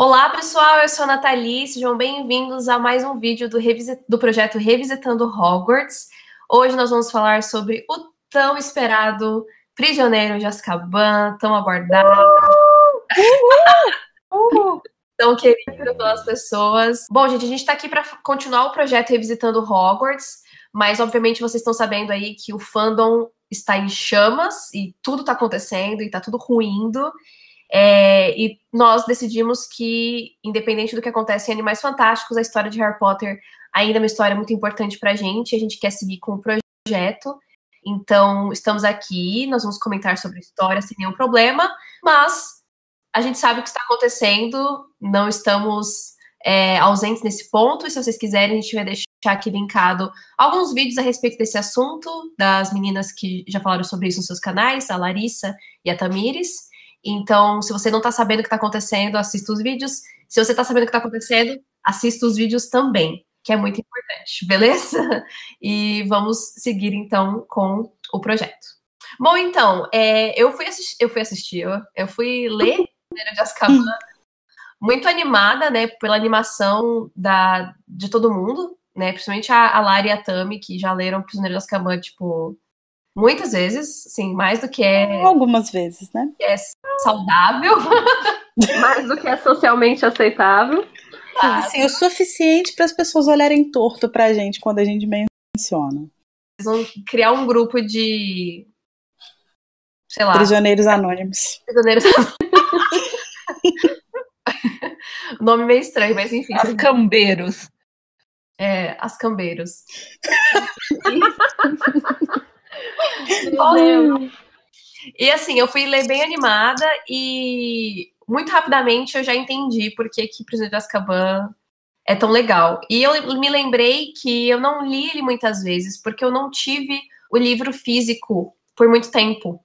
Olá, pessoal, eu sou a Nathalie, sejam bem-vindos a mais um vídeo do projeto Revisitando Hogwarts. Hoje nós vamos falar sobre o tão esperado Prisioneiro de Azkaban, tão aguardado, tão querido pelas pessoas. Bom, gente, a gente tá aqui para continuar o projeto Revisitando Hogwarts, mas obviamente vocês estão sabendo aí que o fandom está em chamas e tudo tá acontecendo e tá tudo ruindo. E nós decidimos que, independente do que acontece em Animais Fantásticos, a história de Harry Potter ainda é uma história muito importante pra gente, a gente quer seguir com o projeto. Então, estamos aqui, nós vamos comentar sobre a história sem nenhum problema, mas a gente sabe o que está acontecendo, não estamos ausentes nesse ponto, e se vocês quiserem, a gente vai deixar aqui linkado alguns vídeos a respeito desse assunto, das meninas que já falaram sobre isso nos seus canais, a Larissa e a Tamires. Então, se você não tá sabendo o que tá acontecendo, assista os vídeos. Se você tá sabendo o que tá acontecendo, assista os vídeos também, que é muito importante, beleza? E vamos seguir, então, com o projeto. Bom, então, eu fui ler Prisioneiro de Azkaban, muito animada, né, pela animação de todo mundo, né, principalmente a Lara e a Tami, que já leram Prisioneiro de Azkaban, tipo, muitas vezes, sim, mais do que algumas vezes, né? É saudável, mais do que é socialmente aceitável. Sim, o suficiente para as pessoas olharem torto pra gente quando a gente menciona. Eles vão criar um grupo de, sei lá, Prisioneiros Anônimos. Prisioneiros Nome meio estranho, mas enfim. As Cambeiros. As Cambeiros. E assim, eu fui ler bem animada e muito rapidamente eu já entendi por que Prisioneiro de Azkaban é tão legal. E eu me lembrei que eu não li ele muitas vezes, porque eu não tive o livro físico por muito tempo.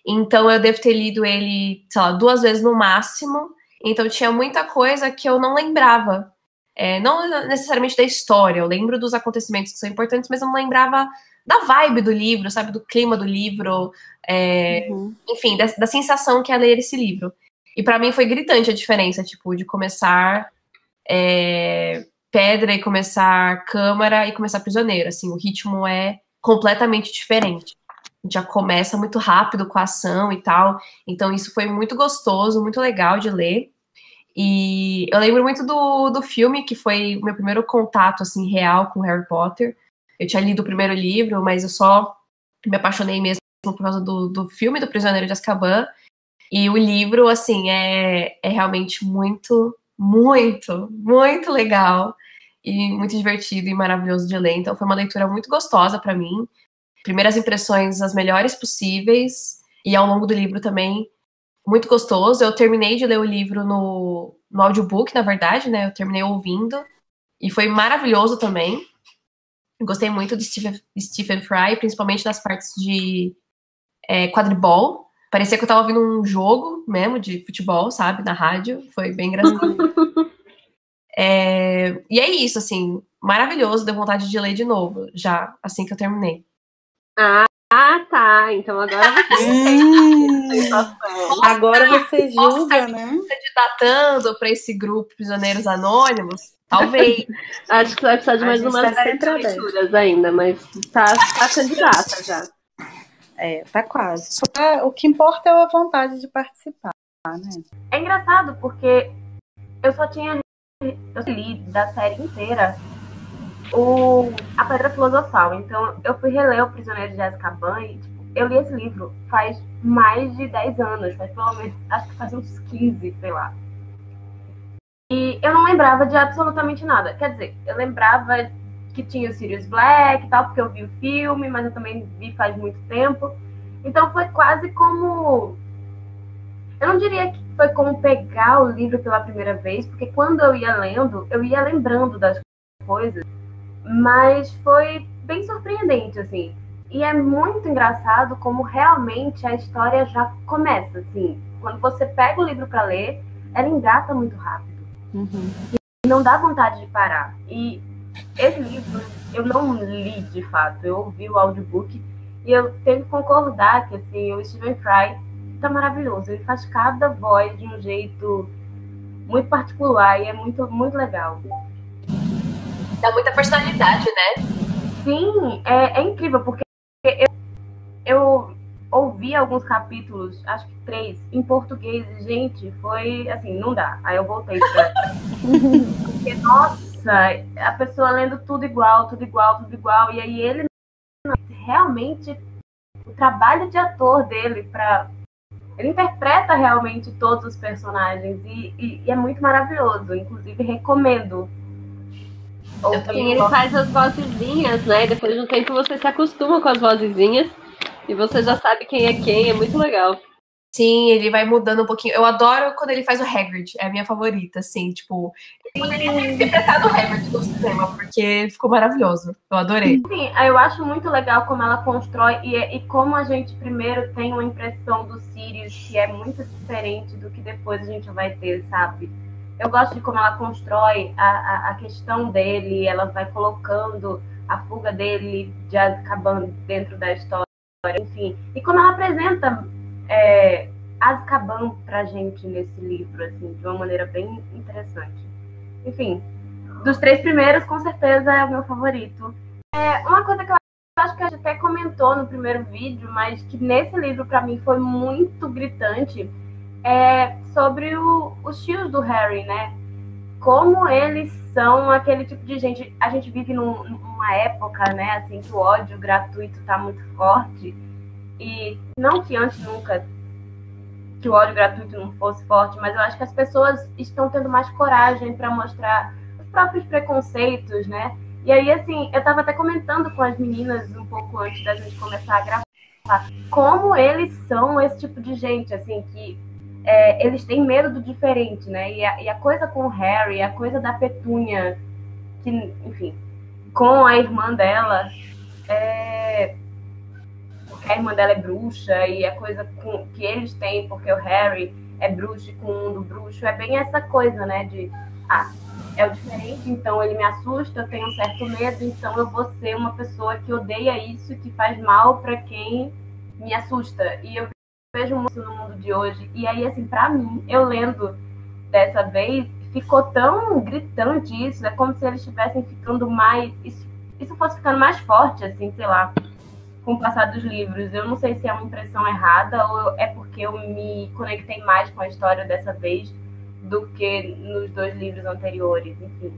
Então eu devo ter lido ele, sei lá, 2 vezes no máximo. Então tinha muita coisa que eu não lembrava. Não necessariamente da história, eu lembro dos acontecimentos que são importantes, mas eu não lembrava da vibe do livro, sabe? Do clima do livro, enfim, da sensação que é ler esse livro. E pra mim foi gritante a diferença, tipo, de começar Pedra e começar Câmara e começar Prisioneiro, assim, o ritmo é completamente diferente. A gente já começa muito rápido com a ação e tal, então isso foi muito gostoso, muito legal de ler. E eu lembro muito do filme, que foi o meu primeiro contato, assim, real com Harry Potter. Eu tinha lido o primeiro livro, mas eu só me apaixonei mesmo por causa do filme do Prisioneiro de Azkaban. E o livro, assim, é realmente muito, muito, muito legal. E muito divertido e maravilhoso de ler. Então foi uma leitura muito gostosa pra mim. Primeiras impressões as melhores possíveis. E ao longo do livro também, muito gostoso. Eu terminei de ler o livro no audiobook, na verdade, né? Eu terminei ouvindo. E foi maravilhoso também. Gostei muito de Stephen Fry, principalmente das partes de quadribol. Parecia que eu tava ouvindo um jogo mesmo de futebol, sabe? Na rádio. Foi bem engraçado. E é isso, assim. Maravilhoso. Deu vontade de ler de novo, já, assim que eu terminei. Tá. Então agora agora você julga, né? Candidatando para esse grupo Prisioneiros Anônimos? Talvez. Acho que vai precisar de mais umas 10 leituras ainda, mas tá candidata já. Tá quase. O que importa é a vontade de participar, né? É engraçado porque eu só tinha lido da série inteira A Pedra Filosofal. Então eu fui reler O Prisioneiro de Azkaban e eu li esse livro faz mais de 10 anos, faz pelo menos, acho que faz uns 15, sei lá. E eu não lembrava de absolutamente nada. Quer dizer, eu lembrava que tinha o Sirius Black e tal, porque eu vi o filme, mas eu também vi faz muito tempo. Então foi quase como... Eu não diria que foi como pegar o livro pela primeira vez, porque quando eu ia lendo, eu ia lembrando das coisas, mas foi bem surpreendente, assim. E é muito engraçado como realmente a história já começa, assim. Quando você pega o livro para ler, ela engata muito rápido. E não dá vontade de parar. E esse livro eu não li de fato, eu ouvi o audiobook e eu tenho que concordar que assim, o Stephen Fry tá maravilhoso. Ele faz cada voz de um jeito muito particular e é muito, muito legal. Dá muita personalidade, né? Sim, é incrível, porque eu ouvi alguns capítulos, acho que 3, em português, e, gente, foi assim, não dá. Aí eu voltei pra... Porque, nossa, a pessoa lendo tudo igual, tudo igual, tudo igual, e aí ele realmente, o trabalho de ator dele ele interpreta realmente todos os personagens e é muito maravilhoso. Inclusive, recomendo. Sim, ele faz as vozezinhas, né? E depois de um tempo você se acostuma com as vozezinhas e você já sabe quem, é muito legal. Sim, ele vai mudando um pouquinho. Eu adoro quando ele faz o Hagrid, é a minha favorita, assim, tipo... Ele poderia ter interpretado o Hagrid no cinema, porque ficou maravilhoso. Eu adorei. Sim, eu acho muito legal como ela constrói e como a gente primeiro tem uma impressão do Sirius que é muito diferente do que depois a gente vai ter, sabe? Eu gosto de como ela constrói a questão dele, ela vai colocando a fuga dele de Azkaban dentro da história, enfim. E como ela apresenta Azkaban pra gente nesse livro, assim, de uma maneira bem interessante. Enfim, dos 3 primeiros, com certeza é o meu favorito. Uma coisa que eu acho que a gente até comentou no primeiro vídeo, mas que nesse livro pra mim foi muito gritante, sobre os tios do Harry, né? Como eles são aquele tipo de gente... A gente vive numa época, né, assim, que o ódio gratuito tá muito forte. E não que antes nunca que o ódio gratuito não fosse forte, mas eu acho que as pessoas estão tendo mais coragem para mostrar os próprios preconceitos, né? E aí, assim, eu tava até comentando com as meninas um pouco antes da gente começar a gravar, como eles são esse tipo de gente, assim, que eles têm medo do diferente, né? E a coisa com o Harry, a coisa da Petúnia, que, enfim, com a irmã dela, porque a irmã dela é bruxa, e a coisa que eles têm, porque o Harry é bruxo e com o mundo bruxo, é bem essa coisa, né? De, é o diferente, então ele me assusta, eu tenho um certo medo, então eu vou ser uma pessoa que odeia isso, que faz mal para quem me assusta. E eu vejo muito no mundo de hoje. E aí, assim, pra mim, eu lendo dessa vez, ficou tão gritante isso, é como se eles estivessem ficando mais... Isso fosse ficando mais forte, assim, sei lá, com o passar dos livros. Eu não sei se é uma impressão errada ou é porque eu me conectei mais com a história dessa vez do que nos 2 livros anteriores, enfim.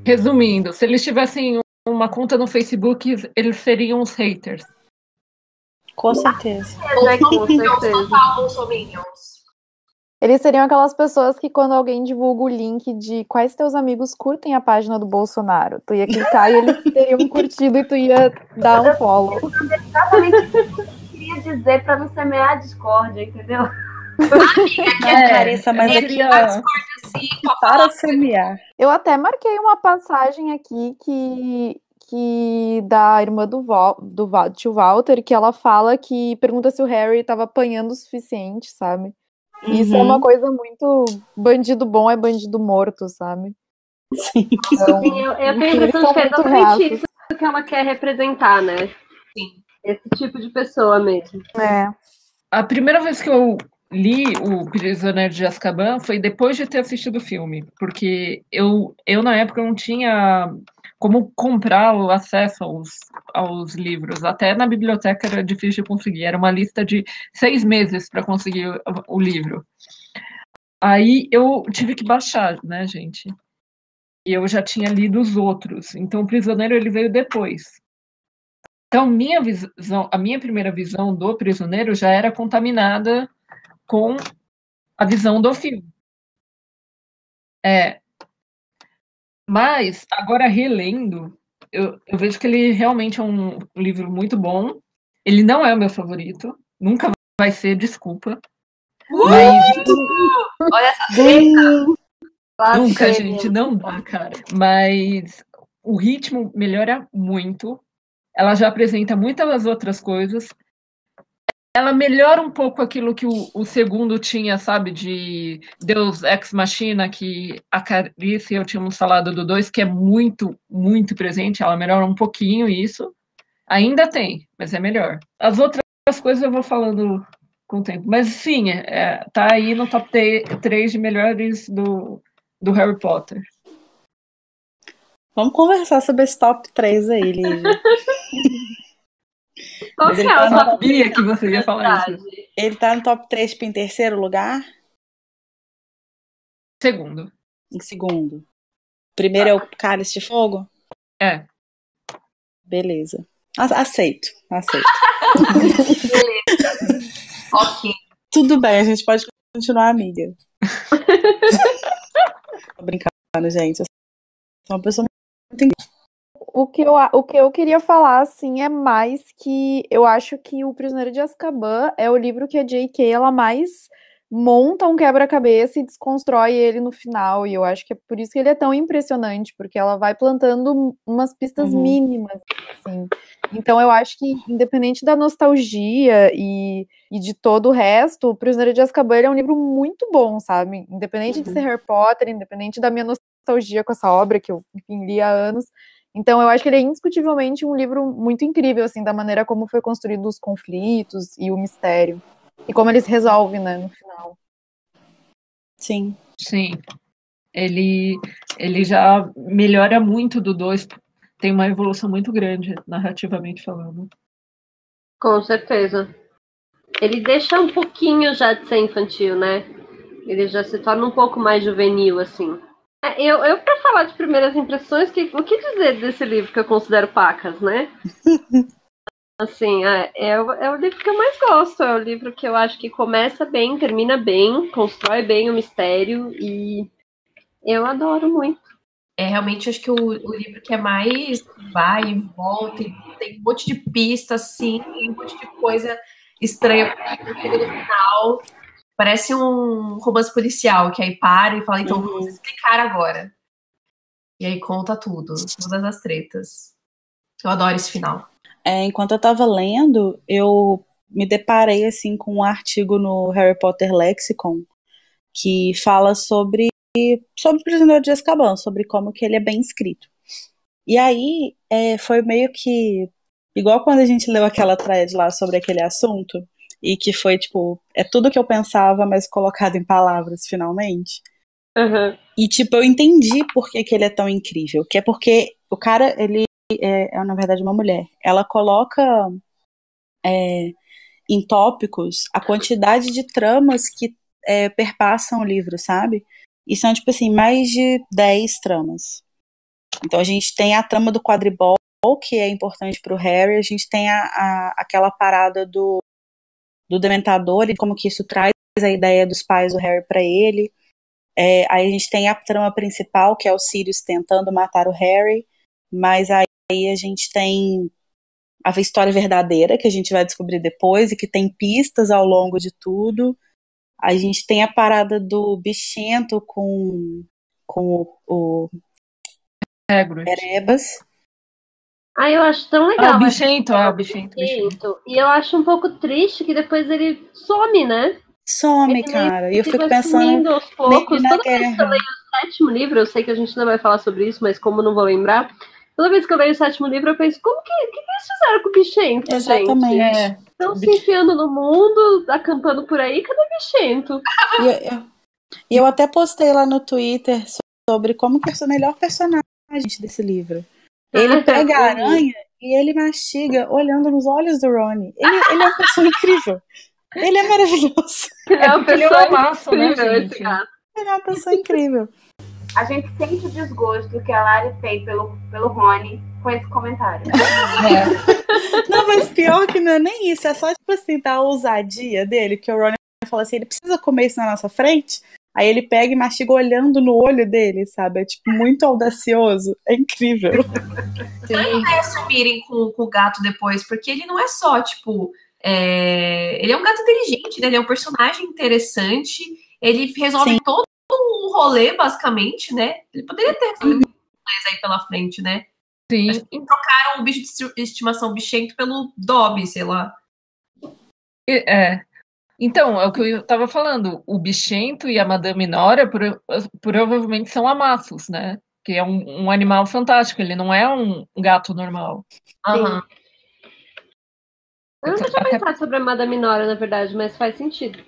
Resumindo, se eles tivessem uma conta no Facebook, eles seriam os haters. Com certeza. Total bolsominions. Eles seriam aquelas pessoas que quando alguém divulga o link de quais teus amigos curtem a página do Bolsonaro, tu ia clicar e eles teriam curtido e tu ia dar um follow. Exatamente o que eu queria dizer para não semear a discórdia, entendeu? Carissa, mas aqui, ó, para semear. Eu até marquei uma passagem aqui que da irmã do tio Walter, que ela fala que pergunta se o Harry estava apanhando o suficiente, sabe? Isso é uma coisa muito... Bandido bom é bandido morto, sabe? Sim. Então, Sim, eu tenho a impressão de que é exatamente isso que ela quer representar, né? Sim. Esse tipo de pessoa mesmo. A primeira vez que eu li O Prisioneiro de Azkaban foi depois de ter assistido o filme, porque eu na época não tinha como comprar o acesso aos livros. Até na biblioteca era difícil de conseguir. Era uma lista de 6 meses para conseguir o livro. Aí eu tive que baixar, né, gente? E eu já tinha lido os outros. Então o Prisioneiro ele veio depois. Então a minha primeira visão do Prisioneiro já era contaminada com a visão do filme. Mas, agora relendo, eu vejo que ele realmente é um livro muito bom. Ele não é o meu favorito. Nunca vai ser, desculpa. Mas... Olha essa treta! Nunca, gente, não dá, cara. Mas o ritmo melhora muito. Ela já apresenta muitas outras coisas. Ela melhora um pouco aquilo que o segundo tinha, sabe, de Deus Ex Machina, que a Carissa e eu tínhamos falado do 2, que é muito, muito presente. Ela melhora um pouquinho isso. Ainda tem, mas é melhor. As outras coisas eu vou com o tempo. Mas sim, tá aí no top 3 de melhores do Harry Potter. Vamos conversar sobre esse top 3 aí, Lígia. Qual Mas que ele é tá o no top Sabia que você ia falar isso. Ele tá no top 3, tipo, em terceiro lugar? Segundo. Em segundo. Primeiro é o Cálice de Fogo? É. Beleza. Aceito. Ok. Tudo bem, a gente pode continuar amiga. Tô brincando, gente. Eu sou uma pessoa muito incrível. O que eu queria falar, assim, é mais que eu acho que O Prisioneiro de Azkaban é o livro que a J.K. ela mais monta um quebra-cabeça e desconstrói ele no final. E eu acho que é por isso que ele é tão impressionante, porque ela vai plantando umas pistas mínimas, assim. Então eu acho que, independente da nostalgia e de todo o resto, O Prisioneiro de Azkaban ele é um livro muito bom, sabe? Independente de ser Harry Potter, independente da minha nostalgia com essa obra, que eu, enfim, li há anos. Então, eu acho que ele é indiscutivelmente um livro muito incrível, assim, da maneira como foi construído os conflitos e o mistério. E como eles resolvem, né, no final. Sim. Sim. Ele já melhora muito do 2. Tem uma evolução muito grande, narrativamente falando. Com certeza. Ele deixa um pouquinho já de ser infantil, né? Ele já se torna um pouco mais juvenil, assim. Eu para falar de primeiras impressões, o que dizer desse livro que eu considero pacas, né? Assim, é o livro que eu mais gosto. É o livro que eu acho que começa bem, termina bem, constrói bem o mistério e eu adoro muito. Realmente acho que o livro que é mais vai e volta, e tem um monte de pistas, assim, um monte de coisa estranha no final. Parece um romance policial, que aí para e fala, então vamos explicar agora. E aí conta tudo, todas as tretas. Eu adoro esse final. Enquanto eu tava lendo, eu me deparei assim com um artigo no Harry Potter Lexicon que fala sobre o Prisioneiro de Azkaban, sobre como que ele é bem escrito. E aí foi meio que igual quando a gente leu aquela thread lá sobre aquele assunto e que foi tipo, é tudo que eu pensava, mas colocado em palavras finalmente. E tipo, eu entendi por que ele é tão incrível, que é porque o cara, ele é na verdade uma mulher. Ela coloca em tópicos a quantidade de tramas que perpassam o livro, sabe? E são, tipo assim, mais de 10 tramas. Então a gente tem a trama do quadribol, que é importante pro Harry, a gente tem aquela parada do Dementador e como que isso traz a ideia dos pais do Harry pra ele. Aí a gente tem a trama principal, que é o Sirius tentando matar o Harry, mas aí a gente tem a história verdadeira, que a gente vai descobrir depois, e que tem pistas ao longo de tudo. A gente tem a parada do bichento com o Erebas. Eu acho tão legal. O bichento. E eu acho um pouco triste que depois ele some, né? Some, cara. E eu fico pensando aos poucos. na Toda guerra. vez que eu leio o 7º livro, eu sei que a gente não vai falar sobre isso, mas como não vou lembrar, toda vez que eu leio o 7º livro, eu penso, como que eles fizeram com o bichento, Exatamente. gente? Estão se enfiando no mundo, acampando por aí, cadê o bichento? E eu até postei lá no Twitter sobre como que eu sou o melhor personagem desse livro. Ele pega a aranha e ele mastiga olhando nos olhos do Ronnie. Ele é uma pessoa incrível. Ele é maravilhoso. Porque ele é uma massa, né, gente? Ele é uma pessoa incrível. A gente sente o desgosto que a Lari tem pelo Rony com esse comentário. Não, mas pior que não é nem isso. É só, tipo assim, a ousadia dele, que o Ronnie fala assim, ele precisa comer isso na nossa frente? Aí ele pega e mastiga olhando no olho dele, sabe? É, tipo, muito audacioso. É incrível. Não vai assumirem com o gato depois, porque ele não é só, tipo... ele é um gato inteligente, né? Ele é um personagem interessante. Ele resolve todo o rolê, basicamente, né? Ele poderia ter resolvido aí pela frente, né? Sim. Acho que trocaram o bicho de estimação bichento pelo Dobby, sei lá. Então, é o que eu tava falando. O bichento e a Madame Nora provavelmente são amassos, né? Que é um animal fantástico. Ele não é um gato normal. Aham. Eu nunca tinha pensado sobre a Madame Nora, na verdade, mas faz sentido.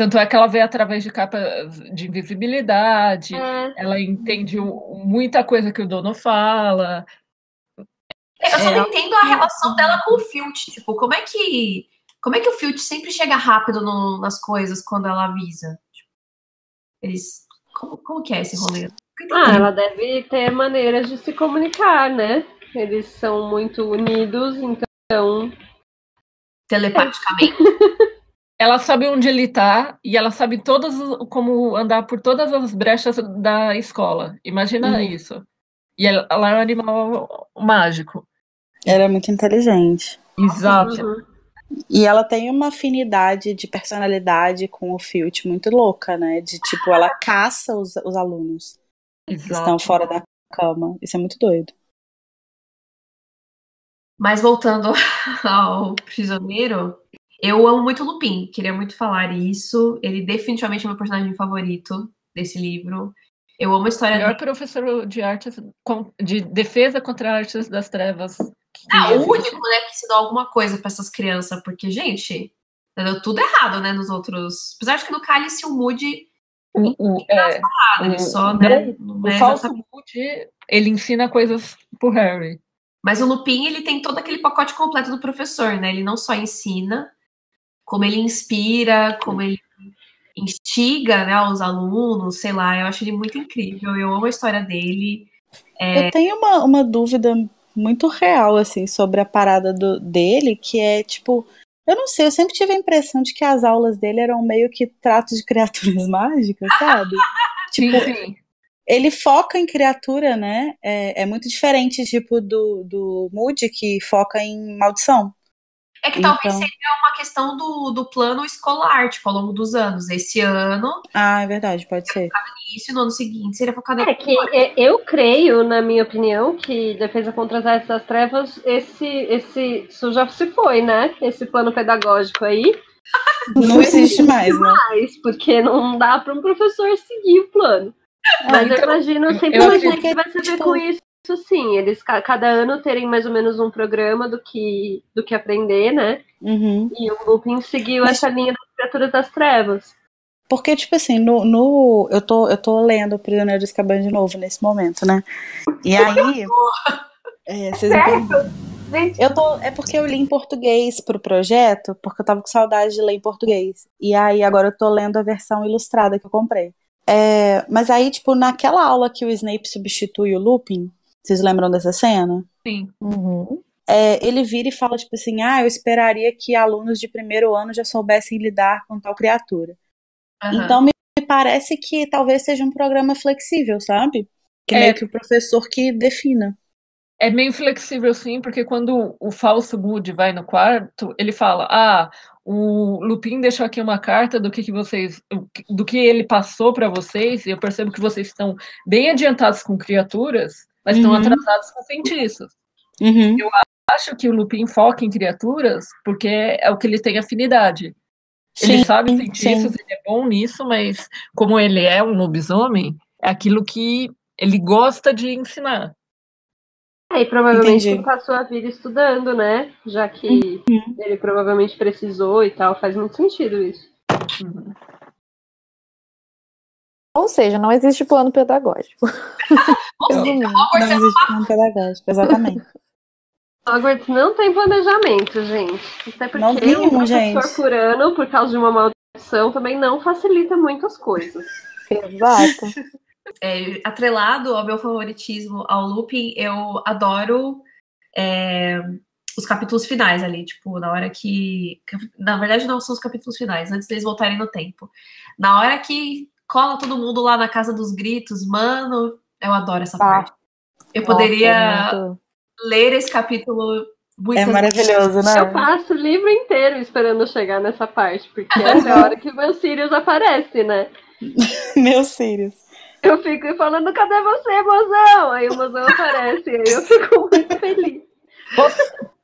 Tanto é que ela vê através de capas de invisibilidade, É. ela entende muita coisa que o dono fala. Eu só não entendo a relação dela com o Filch. Tipo, como é que o Filch sempre chega rápido nas coisas quando ela avisa? Tipo, como que é esse rolê? Ela deve ter maneiras de se comunicar, né? Eles são muito unidos, então. Telepaticamente. Ela sabe onde ele tá e ela sabe como andar por todas as brechas da escola. Imagina isso. E ela é um animal mágico. Era muito inteligente. Exato. Uhum. E ela tem uma afinidade de personalidade com o Filch muito louca, né? De tipo, ela caça os alunos que estão fora da cama. Isso é muito doido. Mas voltando ao Prisioneiro, eu amo muito o Lupin. Queria muito falar isso. Ele definitivamente é meu personagem favorito desse livro. Eu amo a história Melhor dele. professor de artes, de defesa contra artes das trevas. É o único, né, que ensinou alguma coisa para essas crianças, porque, gente, deu tudo errado, né, nos outros. Apesar de que no Cálice o Moody ele só, né, não é o falso Moody, ele ensina coisas pro Harry. Mas o Lupin, ele tem todo aquele pacote completo do professor, né? Ele não só ensina, como ele inspira, como ele instiga, né, os alunos, sei lá. Eu acho ele muito incrível. Eu amo a história dele. Eu tenho uma dúvida muito real, assim, sobre a parada dele, que é, tipo, eu não sei, eu sempre tive a impressão de que as aulas dele eram meio que trato de criaturas mágicas, sabe? Tipo, sim. Ele foca em criatura, né? É muito diferente, tipo, do Moody, que foca em maldição. É que talvez seria uma questão do plano escolar, tipo, ao longo dos anos. Esse ano. Ah, é verdade, pode ser. Isso, no ano seguinte seria focado É que eu creio, na minha opinião, que Defesa contra as Artes das Trevas, isso já se foi, né? Esse plano pedagógico aí. Não existe mais, né? Porque não dá para um professor seguir o plano. Mas eu imagino, sempre imaginei que tivesse a ver com isso, sim. Eles, cada ano, terem mais ou menos um programa do que aprender, né? Uhum. E o Lupin seguiu essa linha das criaturas das trevas. Porque, tipo assim, eu tô lendo o Prisioneiro de Azkaban de novo nesse momento, né? E aí... vocês é porque eu li em português pro projeto, porque eu tava com saudade de ler em português. E aí agora eu tô lendo a versão ilustrada que eu comprei. Mas aí, tipo, naquela aula que o Snape substitui o Lupin, vocês lembram dessa cena? Sim. Uhum. Ele vira e fala, tipo assim, eu esperaria que alunos de primeiro ano já soubessem lidar com tal criatura. Uhum. Então me parece que talvez seja um programa flexível, sabe? Que meio que o professor que defina. É meio flexível, sim, porque quando o falso Moody vai no quarto, ele fala, o Lupin deixou aqui uma carta do que ele passou para vocês, e eu percebo que vocês estão bem adiantados com criaturas, mas estão atrasados com feitiços. Uhum. Eu acho que o Lupin foca em criaturas porque é o que ele tem afinidade. Sim, ele sabe feitiços, ele é bom nisso, mas como ele é um lobisomem, é aquilo que ele gosta de ensinar. E provavelmente ele passou a vida estudando, né? Já que ele provavelmente precisou e tal, faz muito sentido isso. Uhum. Ou seja, não existe plano pedagógico. Não existe plano pedagógico, exatamente. Hogwarts não tem planejamento, gente. Até porque não tem, um professor gente. por ano, por causa de uma maldição, também não facilita muitas coisas. Exato. Atrelado ao meu favoritismo ao Lupin, eu adoro os capítulos finais ali, tipo, na hora que... Na verdade, não são os capítulos finais, antes deles voltarem no tempo. Na hora que cola todo mundo lá na Casa dos Gritos, mano, eu adoro essa parte. Eu poderia ler esse capítulo muitas vezes. Maravilhoso, né? Eu passo o livro inteiro esperando chegar nessa parte, porque essa é a hora que o meu Sirius aparece, né? Meu Sirius. Eu fico falando, cadê você, mozão? Aí o mozão aparece, aí eu fico muito feliz.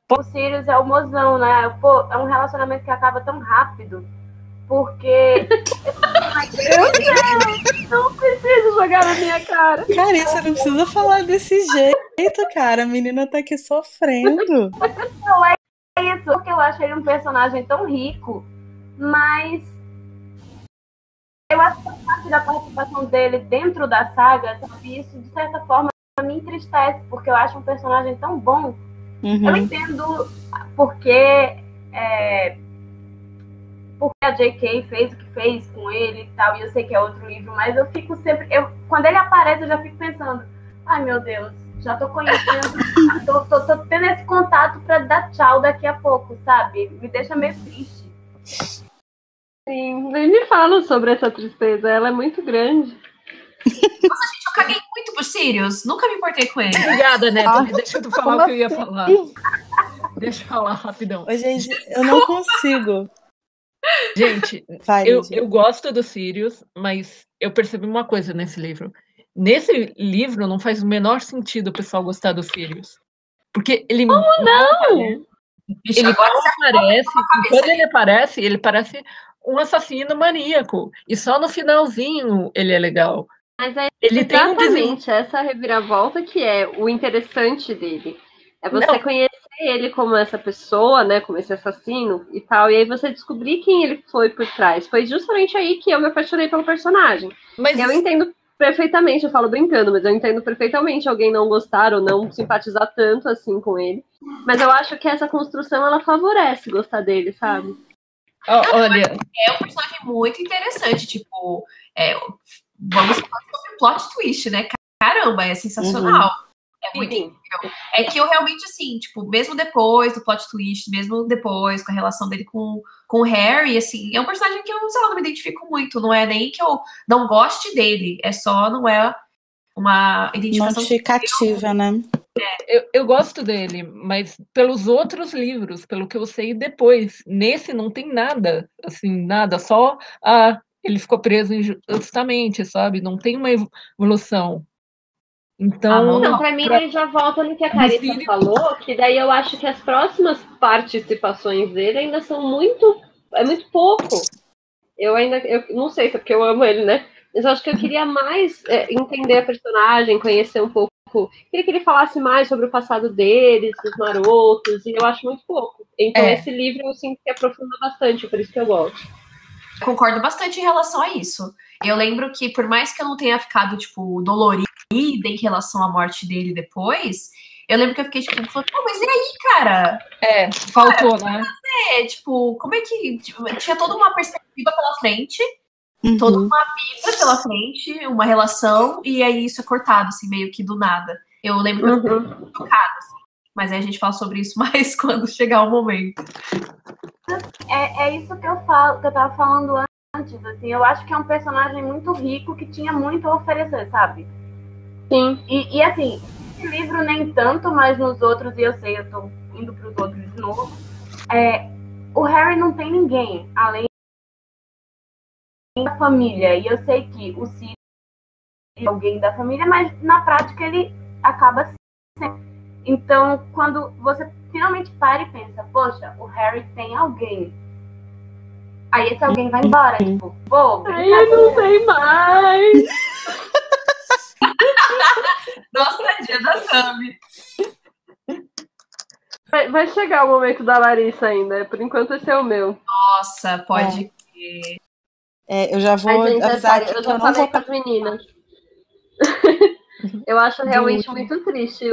O Sirius é o mozão, né? Pô, é um relacionamento que acaba tão rápido, porque... Meu Deus, não precisa jogar na minha cara. Carissa, não precisa falar desse jeito, cara. A menina tá aqui sofrendo. Não é isso, porque eu acho ele um personagem tão rico, mas parte da participação dele dentro da saga, sabe, isso de certa forma me entristece, porque eu acho um personagem tão bom. Eu entendo porque a J.K. fez o que fez com ele e tal, e eu sei que é outro livro, mas eu fico sempre... quando ele aparece, eu já fico pensando, ai meu Deus, já tô conhecendo, tô tendo esse contato pra dar tchau daqui a pouco, sabe? Me deixa meio triste. Sim, me fala sobre essa tristeza, ela é muito grande. Nossa, gente, eu caguei muito pro Sirius. Nunca me importei com ele. Obrigada, Neto. Deixa eu falar o que eu ia falar. Deixa eu falar rapidão. Ô, gente, eu não consigo. Gente, eu gosto do Sirius, mas eu percebi uma coisa nesse livro. Nesse livro não faz o menor sentido o pessoal gostar do Sirius. Porque ele não aparece. Ele não aparece. E quando ele parece um assassino maníaco. E só no finalzinho ele é legal. Mas é ele exatamente tem essa reviravolta que é o interessante dele. É você conhecer ele como essa pessoa, né, como esse assassino e tal, e aí você descobrir quem ele foi por trás. Foi justamente aí que eu me apaixonei pelo personagem. Mas eu entendo perfeitamente, eu falo brincando, mas eu entendo perfeitamente alguém não gostar ou não simpatizar tanto assim com ele. Mas eu acho que essa construção, ela favorece gostar dele, sabe? Olha, é um personagem muito interessante, tipo, vamos falar sobre o plot twist, né? Caramba, é sensacional. É muito incrível. É que eu realmente, assim, tipo, mesmo depois do plot twist, mesmo depois com a relação dele com o Harry, assim, é um personagem que eu, sei lá, não me identifico muito. Não é nem que eu não goste dele, é só, não é uma identificação... Notificativa, né? Eu gosto dele, mas pelos outros livros, pelo que eu sei depois. Nesse não tem nada, assim, nada, só ele ficou preso injustamente, sabe? Não tem uma evolução. Então, pra mim ele já volta no que a Carissa falou, que daí eu acho que as próximas participações dele ainda são muito pouco. Eu não sei se é porque eu amo ele, né? Mas eu acho que eu queria mais entender a personagem, conhecer um pouco. Queria que ele falasse mais sobre o passado deles, dos marotos, e eu acho muito pouco. Então esse livro eu sinto que aprofunda bastante, por isso que eu gosto. Eu concordo bastante em relação a isso. Eu lembro que, por mais que eu não tenha ficado, tipo, dolorida em relação à morte dele depois, eu lembro que eu fiquei, tipo, pô, mas e aí, cara? Faltou, né? Tipo, como é que... Tipo, tinha toda uma perspectiva pela frente, toda uma vida pela frente, uma relação, e aí isso é cortado, assim, meio que do nada. Eu lembro que eu fiquei muito tocada, assim. Mas aí a gente fala sobre isso mais quando chegar o momento. É isso que eu tava falando antes, assim, eu acho que é um personagem muito rico que tinha muito a oferecer, sabe? Sim. E assim, esse livro nem tanto, mas nos outros, e eu sei, eu tô indo pros outros de novo, o Harry não tem ninguém, além da família, e eu sei que o Sirius é alguém da família, mas na prática ele acaba sendo. Então, quando você finalmente para e pensa, poxa, o Harry tem alguém. Aí esse alguém vai embora, tipo, pô, eu não sei mais. Nossa, tadinha da Tami. Vai chegar o momento da Larissa ainda, por enquanto esse é o meu. Nossa, pode crer. Eu já vou avisar aqui eu que já eu não falei vou... com as meninas. Eu acho realmente muito triste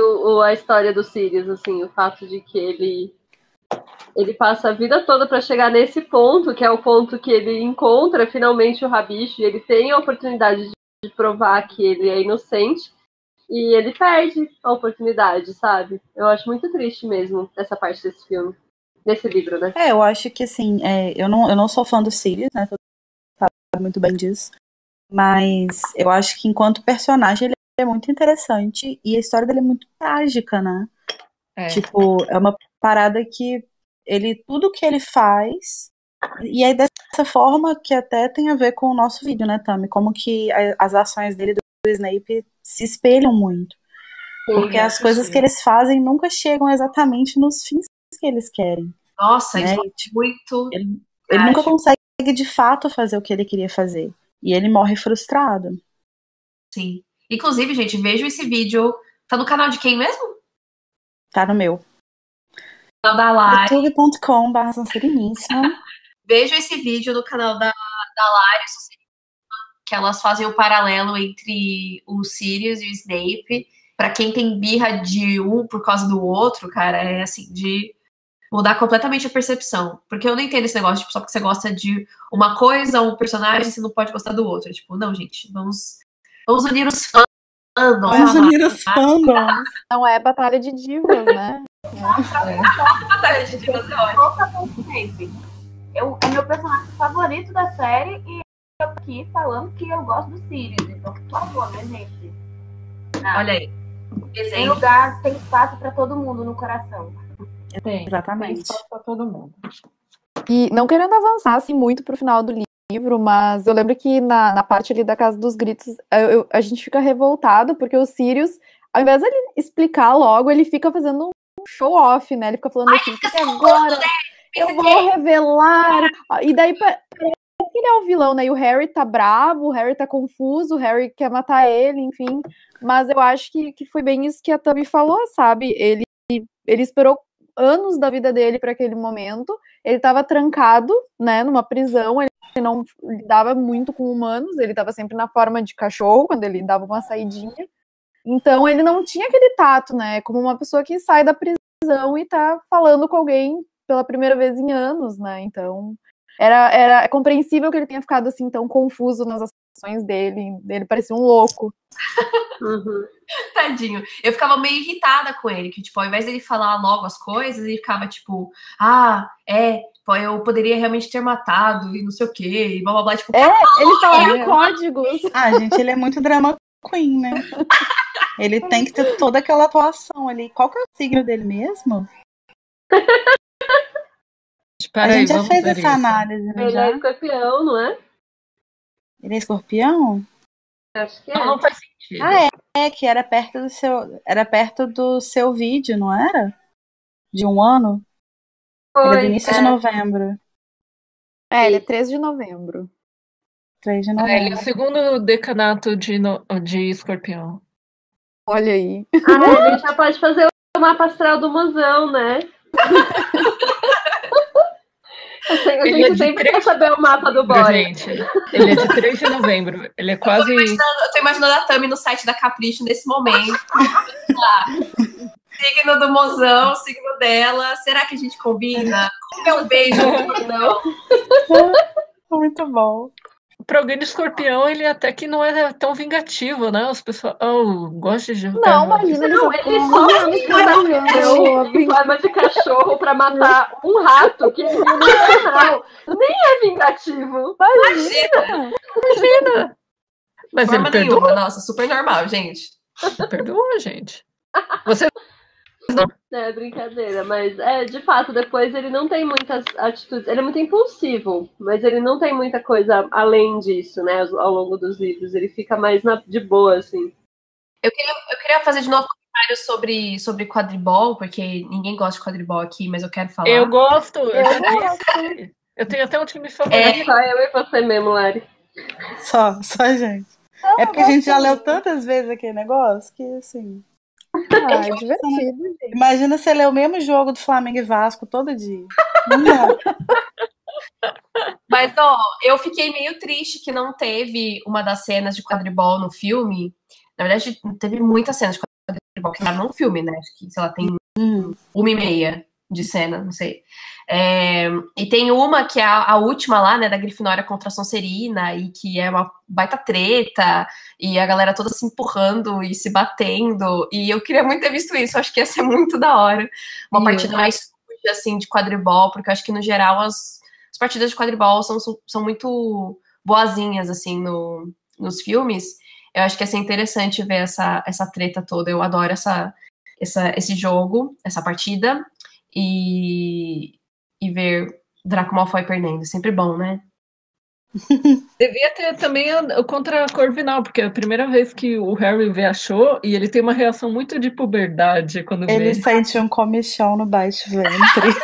a história do Sirius, assim, o fato de que ele passa a vida toda para chegar nesse ponto, que é o ponto que ele encontra finalmente o Rabicho, e ele tem a oportunidade de provar que ele é inocente, e ele perde a oportunidade, sabe? Eu acho muito triste mesmo essa parte desse filme, desse livro, né? Eu acho que, assim, eu não sou fã do Sirius, né? Tu sabe muito bem disso. Mas eu acho que enquanto personagem ele é muito interessante e a história dele é muito trágica, né? Tipo, é uma parada que tudo que ele faz, e é dessa forma que até tem a ver com o nosso vídeo, né, Tami? Como que as ações dele do Snape se espelham muito. Porque as coisas que eles fazem nunca chegam exatamente nos fins que eles querem. Nossa, né? isso é muito... Ele nunca consegue de fato fazer o que ele queria fazer. E ele morre frustrado. Sim. Inclusive, gente, vejam esse vídeo. Tá no canal de quem mesmo? Tá no meu. Da Lari. youtube.com/Sonserina. Vejam esse vídeo no canal da Lari, que que elas fazem o paralelo entre o Sirius e o Snape. Pra quem tem birra de um por causa do outro, cara, é assim, de mudar completamente a percepção. Porque eu não entendo esse negócio, tipo, só porque você gosta de uma coisa, um personagem, você não pode gostar do outro. Tipo, não, gente, vamos unir os fandoms. Vamos unir os fandoms. Não é batalha de divas, né? Batalha de divas é ótimo. É meu personagem favorito da série e eu tô aqui falando que eu gosto do Sirius. Então, por favor, né, gente? Olha aí. Tem lugar, tem espaço pra todo mundo no coração. Tem Exatamente. espaço pra todo mundo. E não querendo avançar assim, muito pro final do livro, mas eu lembro que na parte ali da Casa dos Gritos, a gente fica revoltado, porque o Sirius, ao invés de ele explicar logo, ele fica fazendo um show-off, né? Ele fica falando assim, porque agora eu vou revelar. E daí parece que ele é o vilão, né? E o Harry tá bravo, o Harry tá confuso, o Harry quer matar ele, enfim. Mas eu acho que foi bem isso que a Tami falou, sabe? Ele esperou anos da vida dele para aquele momento. Ele estava trancado, né, numa prisão. Ele não lidava muito com humanos. Ele estava sempre na forma de cachorro quando ele dava uma saidinha. Então ele não tinha aquele tato, né, como uma pessoa que sai da prisão e tá falando com alguém pela primeira vez em anos, né? Então é compreensível que ele tenha ficado assim tão confuso nas ações dele. Ele parecia um louco. Uhum. Tadinho. Eu ficava meio irritada com ele, que, tipo, ao invés dele falar logo as coisas, ele ficava, tipo, eu poderia realmente ter matado, e não sei o quê, e blá, blá, blá, tipo... Ele falava códigos. Gente, ele é muito drama queen, né? Ele tem que ter toda aquela atuação ali. Qual que é o signo dele mesmo? A gente já fez essa análise, né? Ele é escorpião, não é? Ele é escorpião? Acho que é. Não faz sentido. Que era perto do seu vídeo, não era? De um ano? Era do início de novembro. Ele é 13 de novembro. 3 de Ele é novembro. o segundo decanato de escorpião. Olha aí. A gente já pode fazer o mapa astral do Mozão, né? A gente sempre quer saber o mapa do boy. Gente, ele é de 3 de novembro. Ele é quase... Eu tô imaginando a Tami no site da Capricho nesse momento. Lá. Signo do mozão, signo dela. Será que a gente combina? Como é um beijo? Não. Muito bom. O programa de escorpião, ele até que não é tão vingativo, né? As pessoas gostam de jogar. Não, imagina, Não, ele só em forma de cachorro pra matar um rato que ele viu no canal. Nem é vingativo. Imagina! Mas Forma ele perdoa. nenhuma, nossa, super normal, gente. Perdoa, gente. Você É brincadeira, mas de fato, depois ele não tem muitas atitudes. Ele é muito impulsivo, mas ele não tem muita coisa além disso, né? Ao longo dos livros. Ele fica mais de boa, assim. Eu queria fazer de novo comentário sobre quadribol, porque ninguém gosta de quadribol aqui, mas eu quero falar. Eu gosto. Eu tenho até um time favorito. Só eu e você mesmo, Lari. Só a gente. É porque a gente já leu tantas vezes aquele negócio que, assim... É divertido, gente. Imagina você ler o mesmo jogo do Flamengo e Vasco todo dia. Não dá. Mas, eu fiquei meio triste que não teve uma das cenas de quadribol no filme. Na verdade, teve muitas cenas de quadribol que estavam no filme, né? Acho que, sei lá, tem 1h30 de cena, não sei. E tem uma que é a última lá, né, da Grifinória contra a Sonserina, e que é uma baita treta, e a galera toda se empurrando e se batendo, e eu queria muito ter visto isso, eu acho que ia ser muito da hora. Uma partida mais suja, assim, de quadribol, porque eu acho que, no geral, as partidas de quadribol são muito boazinhas, assim, nos filmes. Eu acho que ia ser interessante ver essa treta toda, eu adoro esse jogo, essa partida, e ver Draco Malfoy perdendo. Sempre bom, né? Devia ter também contra a Corvinal, porque é a primeira vez que o Harry vê a Cho e ele tem uma reação muito de puberdade quando Ele vê. sente um comichão no baixo ventre.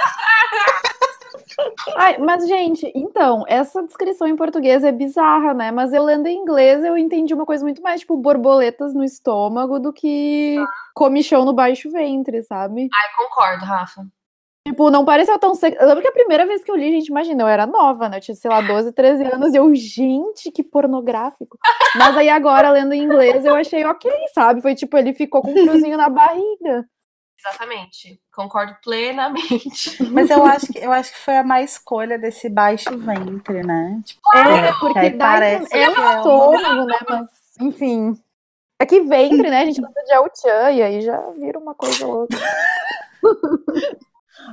Mas, gente, então, essa descrição em português é bizarra, né? Mas eu lendo em inglês, eu entendi uma coisa muito mais, tipo, borboletas no estômago do que comichão no baixo ventre, sabe? Concordo, Rafa. Tipo, não pareceu tão sexy. Eu lembro que a primeira vez que eu li, gente, imagina, eu era nova, né? Eu tinha, sei lá, 12, 13 anos, e eu, gente, que pornográfico. Mas aí agora, lendo em inglês, eu achei ok, sabe? Foi tipo, ele ficou com um friozinho na barriga. Exatamente. Concordo plenamente. Mas eu acho que foi a má escolha desse baixo ventre, né? Tipo, Porque aí dá parece é um que é uma... estômago, né? Mas, enfim. É que ventre, né? A gente lembra de El-chan, e aí já vira uma coisa louca.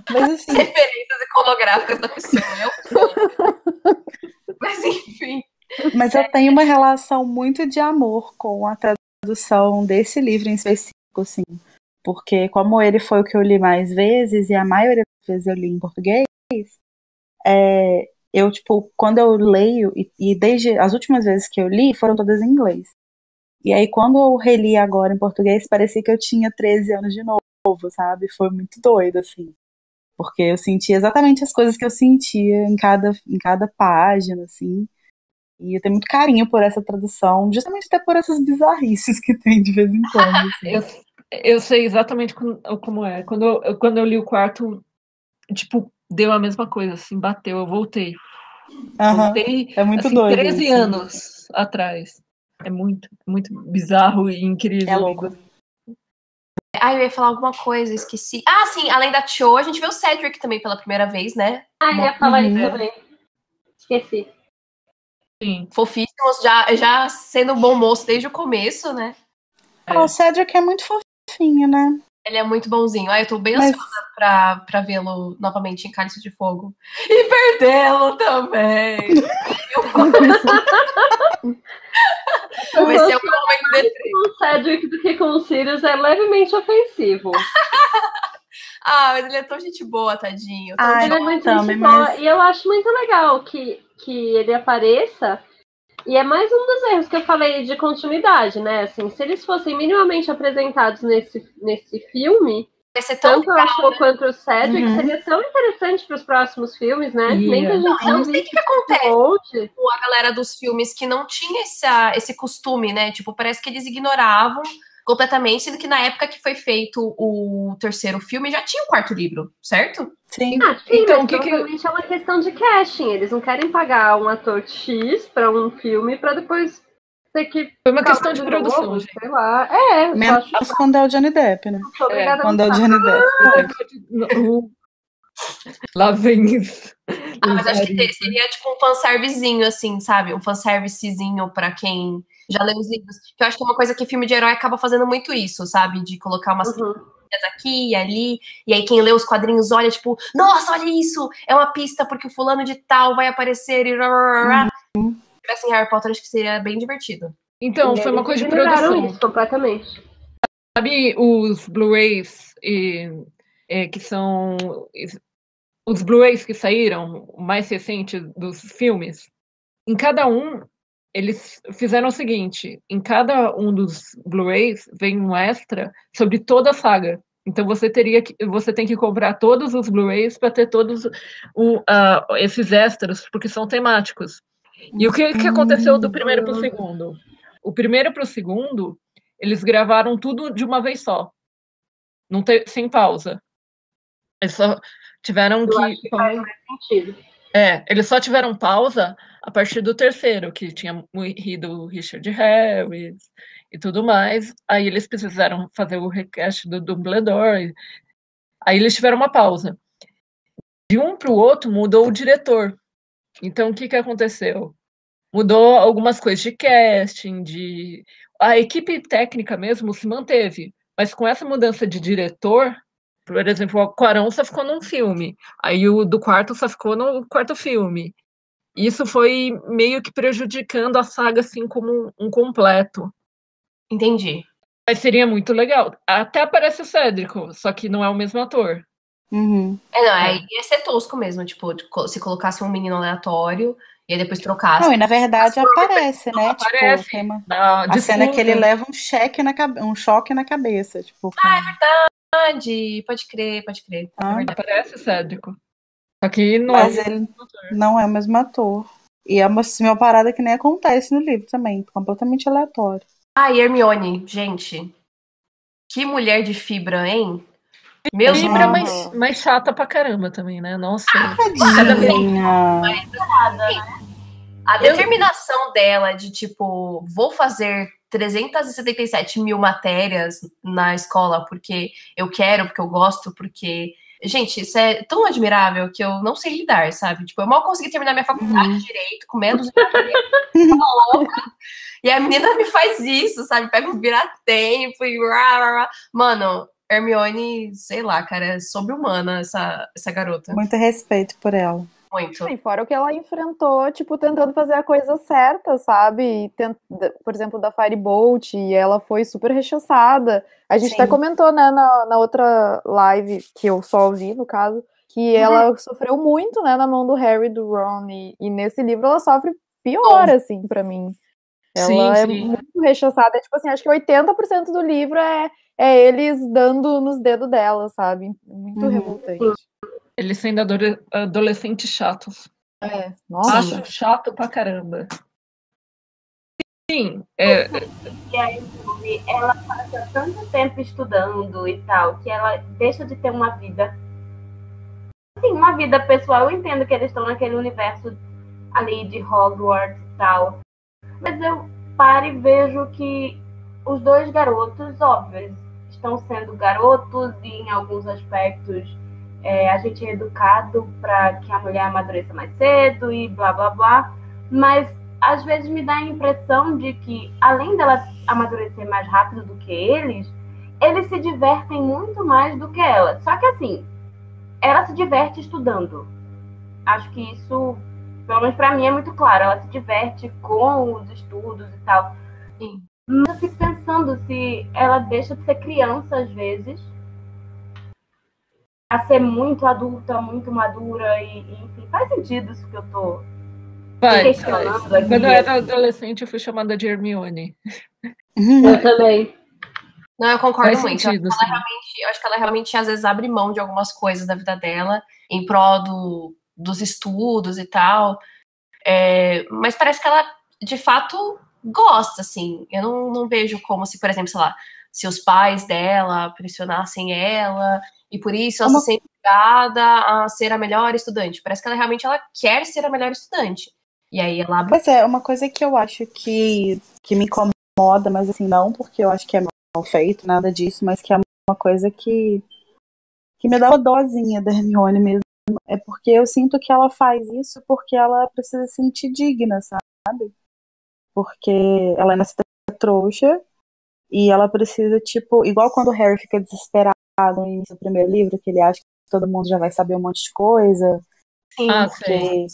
Mas assim, Referências iconográficas da pessoa. Mas enfim. mas eu tenho uma relação muito de amor com a tradução desse livro em específico, assim. Porque como ele foi o que eu li mais vezes, e a maioria das vezes eu li em português, eu, tipo, quando eu leio, e desde as últimas vezes que eu li, foram todas em inglês. E aí, quando eu reli agora em português, parecia que eu tinha 13 anos de novo, sabe? Foi muito doido, assim. Porque eu sentia exatamente as coisas que eu sentia em cada página, assim. E eu tenho muito carinho por essa tradução, justamente até por essas bizarrices que tem de vez em quando, assim. Eu sei exatamente como é. Quando eu li o quarto, tipo, deu a mesma coisa, assim, bateu, eu voltei. Voltei, É muito assim, doido 13 isso. anos atrás. É muito, muito bizarro e incrível. É louco. Eu ia falar alguma coisa, esqueci. Ah, sim, além da Cho, a gente vê o Cedric também pela primeira vez, né? Eu ia falar isso também. Esqueci. Sim. Fofíssimos, já sendo um bom moço desde o começo, né? O Cedric é muito fofinho, né? Ele é muito bonzinho. Eu tô bem ansiosa pra vê-lo novamente em Cálice de Fogo. E perdê-lo também. Vai ser o meu momento deprê. Com o Cedric do que com o Sirius é levemente ofensivo. Mas ele é tão gente boa, tadinho. Ele é muito gente boa. E eu acho muito legal que ele apareça. E é mais um dos erros que eu falei de continuidade, né? Assim, se eles fossem minimamente apresentados nesse filme, tanto a Cho quanto o Cedric, seria tão interessante para os próximos filmes, né? Nem que a gente não sei o que acontece com a galera dos filmes que não tinha esse costume, né? Tipo, parece que eles ignoravam completamente, sendo que na época que foi feito o terceiro filme já tinha o quarto livro, certo? Sim. Então, provavelmente é uma questão de casting. Eles não querem pagar um ator X para um filme para depois ter que... Foi uma questão de produção, novo, gente. Sei lá. Menos quando é o Johnny Depp, né? Quando é o Johnny Depp. Lá vem isso. Mas acho que seria tipo um fanservicezinho, assim, sabe? Um fanservicezinho pra quem já leu os livros. Que eu acho que é uma coisa que filme de herói acaba fazendo muito isso, sabe? De colocar umas coisas aqui e ali. E aí quem lê os quadrinhos olha, tipo, nossa, olha isso! É uma pista porque o fulano de tal vai aparecer e... Se tivesse em Harry Potter, acho que seria bem divertido. Então, foi uma coisa de produção. Isso completamente. Sabe os Blu-rays que são os Blu-rays que saíram, o mais recente dos filmes? Em cada um, eles fizeram o seguinte: em cada um dos Blu-rays vem um extra sobre toda a saga. Então você tem que comprar todos os Blu-rays para ter todos esses extras, porque são temáticos. E o que aconteceu do primeiro para o segundo? O primeiro para o segundo, eles gravaram tudo de uma vez só, sem pausa. Eles só tiveram Eu acho que faz mais sentido. Eles só tiveram pausa a partir do terceiro, que tinha morrido o Richard Harris e tudo mais. Aí eles precisaram fazer o recast do Dumbledore. Aí eles tiveram uma pausa. De um para o outro mudou o diretor. Então o que aconteceu? Mudou algumas coisas de casting, a equipe técnica mesmo se manteve, mas com essa mudança de diretor, por exemplo, o Quarão só ficou num filme, aí o do quarto só ficou no quarto filme. Isso foi meio que prejudicando a saga assim como um completo. Entendi. Mas seria muito legal. Até aparece o Cédrico, só que não é o mesmo ator. Aí ia ser tosco mesmo, tipo, se colocasse um menino aleatório e aí depois trocasse. Não, e na verdade aparece, né? Aparece. Tipo, tem a cena que ele leva um choque na cabeça. Tipo, É verdade. Pode crer. É verdade. Aparece o Cédrico. Só que não mas ele não é o mesmo ator. E é uma parada que nem acontece no livro também, completamente aleatório. E Hermione, gente. Que mulher de fibra, hein? Meu Libra é Deus. mais chata pra caramba também, né? Nossa. Cada vez Tadinha. A determinação dela de, tipo, vou fazer 377 mil matérias na escola porque eu quero, porque eu gosto, porque... Gente, isso é tão admirável que eu não sei lidar, sabe? Tipo, eu mal consegui terminar minha faculdade de Direito, com medos de matérias, louca. E a menina me faz isso, sabe? Pega um vira-tempo e... Mano, Hermione, sei lá, cara, é sobre-humana essa garota. Muito respeito por ela. Muito. E fora o que ela enfrentou, tipo, tentando fazer a coisa certa, sabe? Por exemplo, da Firebolt, e ela foi super rechaçada. A gente Sim. até comentou, né, na outra live, que eu só ouvi, no caso, que ela sofreu muito, né, na mão do Harry e do Ron, e nesse livro ela sofre pior, assim, pra mim. Ela é muito rechaçada. Tipo assim, acho que 80% do livro é eles dando nos dedos dela, sabe? Muito revoltante. eles sendo adolescentes chatos. Nossa. Acho chato pra caramba. Sim. E aí, ela passa tanto tempo estudando e tal, que ela deixa de ter uma vida. Assim, uma vida pessoal. Eu entendo que eles estão naquele universo ali de Hogwarts e tal. Mas eu paro e vejo que os dois garotos, óbvio, estão sendo garotos e em alguns aspectos a gente é educado para que a mulher amadureça mais cedo e blá blá blá, mas às vezes me dá a impressão de que, além dela amadurecer mais rápido do que eles se divertem muito mais do que ela. Só que assim, ela se diverte estudando. Acho que isso, pelo menos pra mim, é muito claro. Ela se diverte com os estudos e tal. Sim. Mas eu fico pensando se ela deixa de ser criança, às vezes, a ser muito adulta, muito madura, e enfim, faz sentido isso que eu tô questionando aqui. Quando eu era adolescente, eu fui chamada de Hermione. Eu também. Não, eu concordo Faz muito. sentido, Eu acho que ela realmente, às vezes, abre mão de algumas coisas da vida dela em prol dos estudos e tal. Mas parece que ela, de fato, gosta, assim. Eu não vejo como se, por exemplo, sei lá, se os pais dela pressionassem ela e por isso ela se sente obrigada a ser a melhor estudante. Parece que ela realmente quer ser a melhor estudante. E aí ela abre... Pois é, uma coisa que eu acho que me incomoda, mas assim, não porque eu acho que é mal feito, nada disso, mas que é uma coisa que me dá uma dosinha da Hermione mesmo. É porque eu sinto que ela faz isso porque ela precisa se sentir digna, sabe? Porque ela é nascida trouxa e ela precisa, tipo, igual quando o Harry fica desesperado no início do primeiro livro, que ele acha que todo mundo já vai saber um monte de coisa. Sim, porque...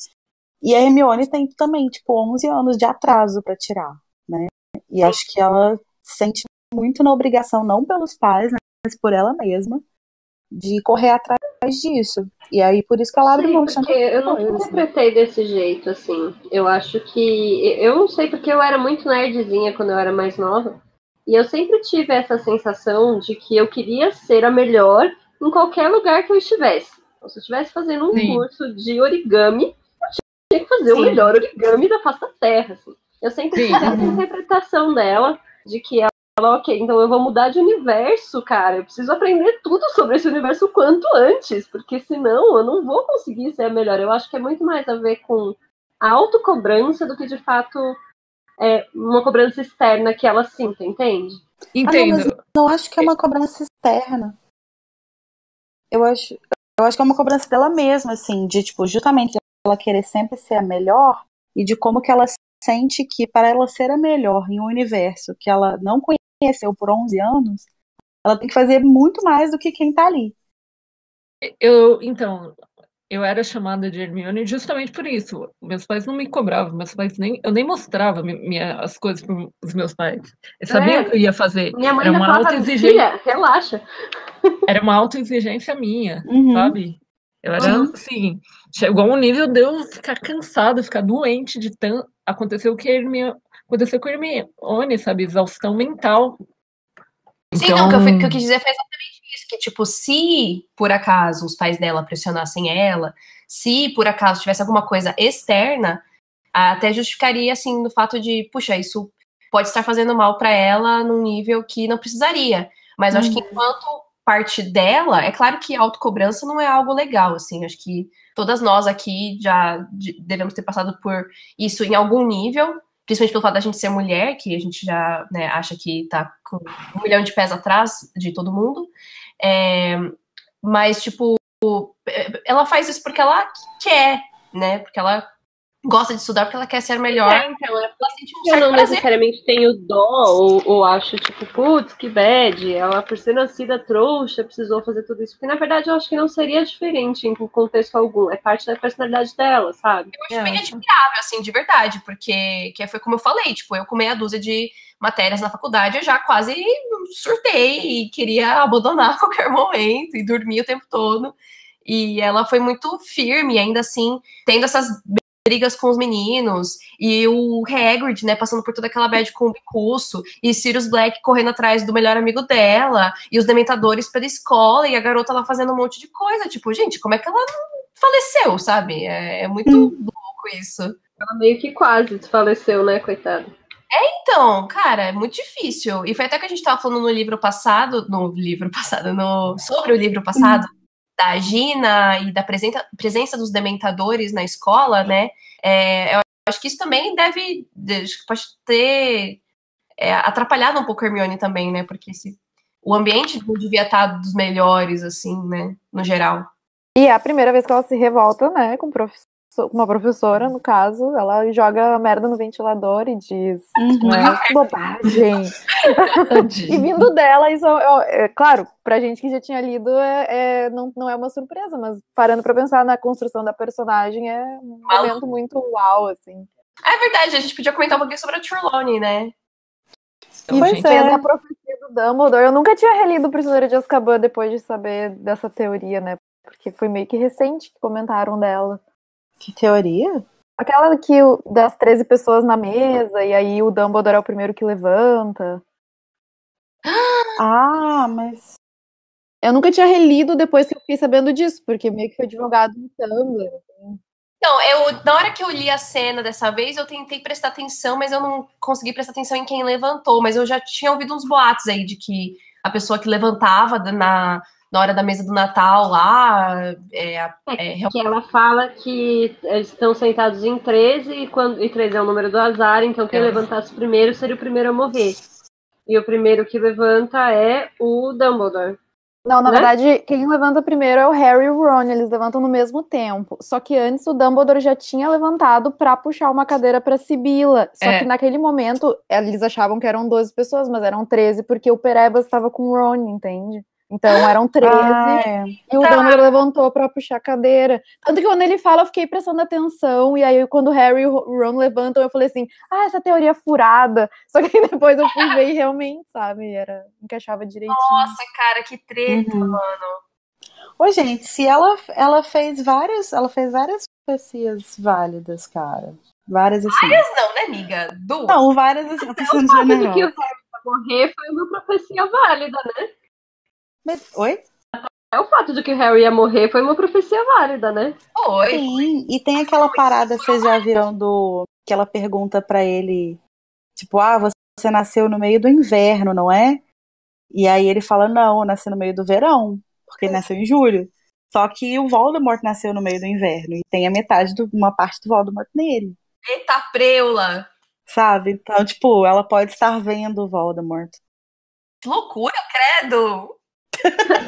E a Hermione tem também, tipo, 11 anos de atraso pra tirar, né? E acho que ela se sente muito na obrigação, não pelos pais, né, mas por ela mesma, de correr atrás disso. E aí, por isso que ela abre mão de tanta porque eu não coisa. interpretei desse jeito, assim. Eu acho que... Eu não sei, porque eu era muito nerdzinha quando eu era mais nova. E eu sempre tive essa sensação de que eu queria ser a melhor em qualquer lugar que eu estivesse. Então, se eu estivesse fazendo um curso de origami, eu tinha que fazer o melhor origami da face da Terra. Assim. Eu sempre tive essa interpretação dela, de que ela, ok, então eu vou mudar de universo, cara. Eu preciso aprender tudo sobre esse universo o quanto antes, porque senão eu não vou conseguir ser a melhor. Eu acho que é muito mais a ver com a autocobrança do que, de fato, uma cobrança externa que ela sinta, entende? Entendo. Mas não acho que é uma cobrança externa. Eu acho que é uma cobrança dela mesma, assim, de, tipo, justamente ela querer sempre ser a melhor e de como que ela sente que para ela ser a melhor em um universo que ela não conheceu por 11 anos, ela tem que fazer muito mais do que quem tá ali. Eu era chamada de Hermione justamente por isso. Meus pais não me cobravam, eu nem mostrava as coisas para os meus pais. Eu sabia o que eu ia fazer. Minha mãe Era ainda uma falava, autoexigência. filha, relaxa. Era uma autoexigência minha, sabe? Eu era assim, chegou a um nível de eu ficar cansada, ficar doente de tanto. Aconteceu com a Hermione, sabe? Exaustão mental. Sim, Então... não, o que eu quis dizer foi exatamente isso, que, tipo, se por acaso os pais dela pressionassem ela, se por acaso tivesse alguma coisa externa, até justificaria, assim, no fato de, puxa, isso pode estar fazendo mal pra ela num nível que não precisaria. Mas eu acho que enquanto parte dela, é claro que a autocobrança não é algo legal, assim, acho que todas nós aqui já devemos ter passado por isso em algum nível, principalmente pelo fato da gente ser mulher, que a gente já, né, acha que tá com 1 milhão de pés atrás de todo mundo, mas, tipo, ela faz isso porque ela quer, né, porque ela gosta de estudar, porque ela quer ser melhor. Então, Ela sente um eu certo não prazer. necessariamente tenho dó ou acho, tipo, putz, que bad, ela por ser nascida trouxa precisou fazer tudo isso. Porque, na verdade, eu acho que não seria diferente em contexto algum. É parte da personalidade dela, sabe? Eu acho bem admirável, assim, de verdade, porque que foi como eu falei, tipo, eu com meia dúzia de matérias na faculdade, eu já quase surtei e queria abandonar a qualquer momento e dormir o tempo todo. E ela foi muito firme, ainda assim, tendo essas brigas com os meninos, e o Hagrid, né, passando por toda aquela bad com o Bicurso, e Sirius Black correndo atrás do melhor amigo dela, e os Dementadores pela escola, e a garota lá fazendo um monte de coisa, tipo, gente, como é que ela não faleceu, sabe? É muito louco isso. Ela meio que quase desfaleceu, né, coitada. Então, cara, é muito difícil. E foi até que a gente tava falando sobre o livro passado, da Gina e da presença dos Dementadores na escola, né? Eu acho que isso também pode ter atrapalhado um pouco a Hermione também, né? Porque o ambiente não devia estar dos melhores, assim, né? No geral. E é a primeira vez que ela se revolta, né, com uma professora, no caso, ela joga merda no ventilador e diz, né, que bobagem. E vindo dela, isso é claro, pra gente que já tinha lido, não é uma surpresa, mas parando pra pensar na construção da personagem, é um momento muito uau, assim. É verdade, a gente podia comentar um pouquinho sobre a Trelawney, né? E fez a profecia do Dumbledore. Eu nunca tinha relido o Prisioneiro de Azkaban depois de saber dessa teoria, né? Porque foi meio que recente que comentaram dela. Que teoria? Aquela das 13 pessoas na mesa, e aí o Dumbledore é o primeiro que levanta. Ah, mas... Eu nunca tinha relido depois que eu fiquei sabendo disso, porque meio que foi divulgado no Tumblr. Então, na hora que eu li a cena dessa vez, eu tentei prestar atenção, mas eu não consegui prestar atenção em quem levantou. Mas eu já tinha ouvido uns boatos aí de que a pessoa que levantava na hora da mesa do Natal lá... Que ela fala que eles estão sentados em 13 e 13 é o número do azar, então quem levantasse primeiro seria o primeiro a morrer. E o primeiro que levanta é o Dumbledore. Não, na verdade, quem levanta primeiro é o Harry e o Ron, eles levantam no mesmo tempo. Só que antes o Dumbledore já tinha levantado pra puxar uma cadeira pra Sibila. Só que naquele momento, eles achavam que eram 12 pessoas, mas eram 13, porque o Perebas estava com o Ron, entende? Então eram 13 e o Dumbledore levantou pra puxar a cadeira. Tanto que quando ele fala, eu fiquei prestando atenção, e aí quando o Harry e o Ron levantam, eu falei assim, essa teoria é furada. Só que depois eu fui ver e realmente, sabe, encaixava direitinho. Nossa, cara, que treta, mano. Ô, gente, se ela fez várias profecias válidas, cara. Várias assim. Várias não, né, amiga? Duas. Não, várias assim. Eu tô sendo O fato de generosa. que o Harry vai morrer foi uma profecia válida, né? Oi? O fato de que o Harry ia morrer foi uma profecia válida, né? Foi. Sim, e tem aquela parada, vocês já viram que ela pergunta pra ele, tipo, você nasceu no meio do inverno, não é? E aí ele fala, não, eu nasci no meio do verão, porque ele nasceu em julho. Só que o Voldemort nasceu no meio do inverno, e tem uma parte do Voldemort nele. Eita preula! Sabe? Então, tipo, ela pode estar vendo o Voldemort. Que loucura, credo!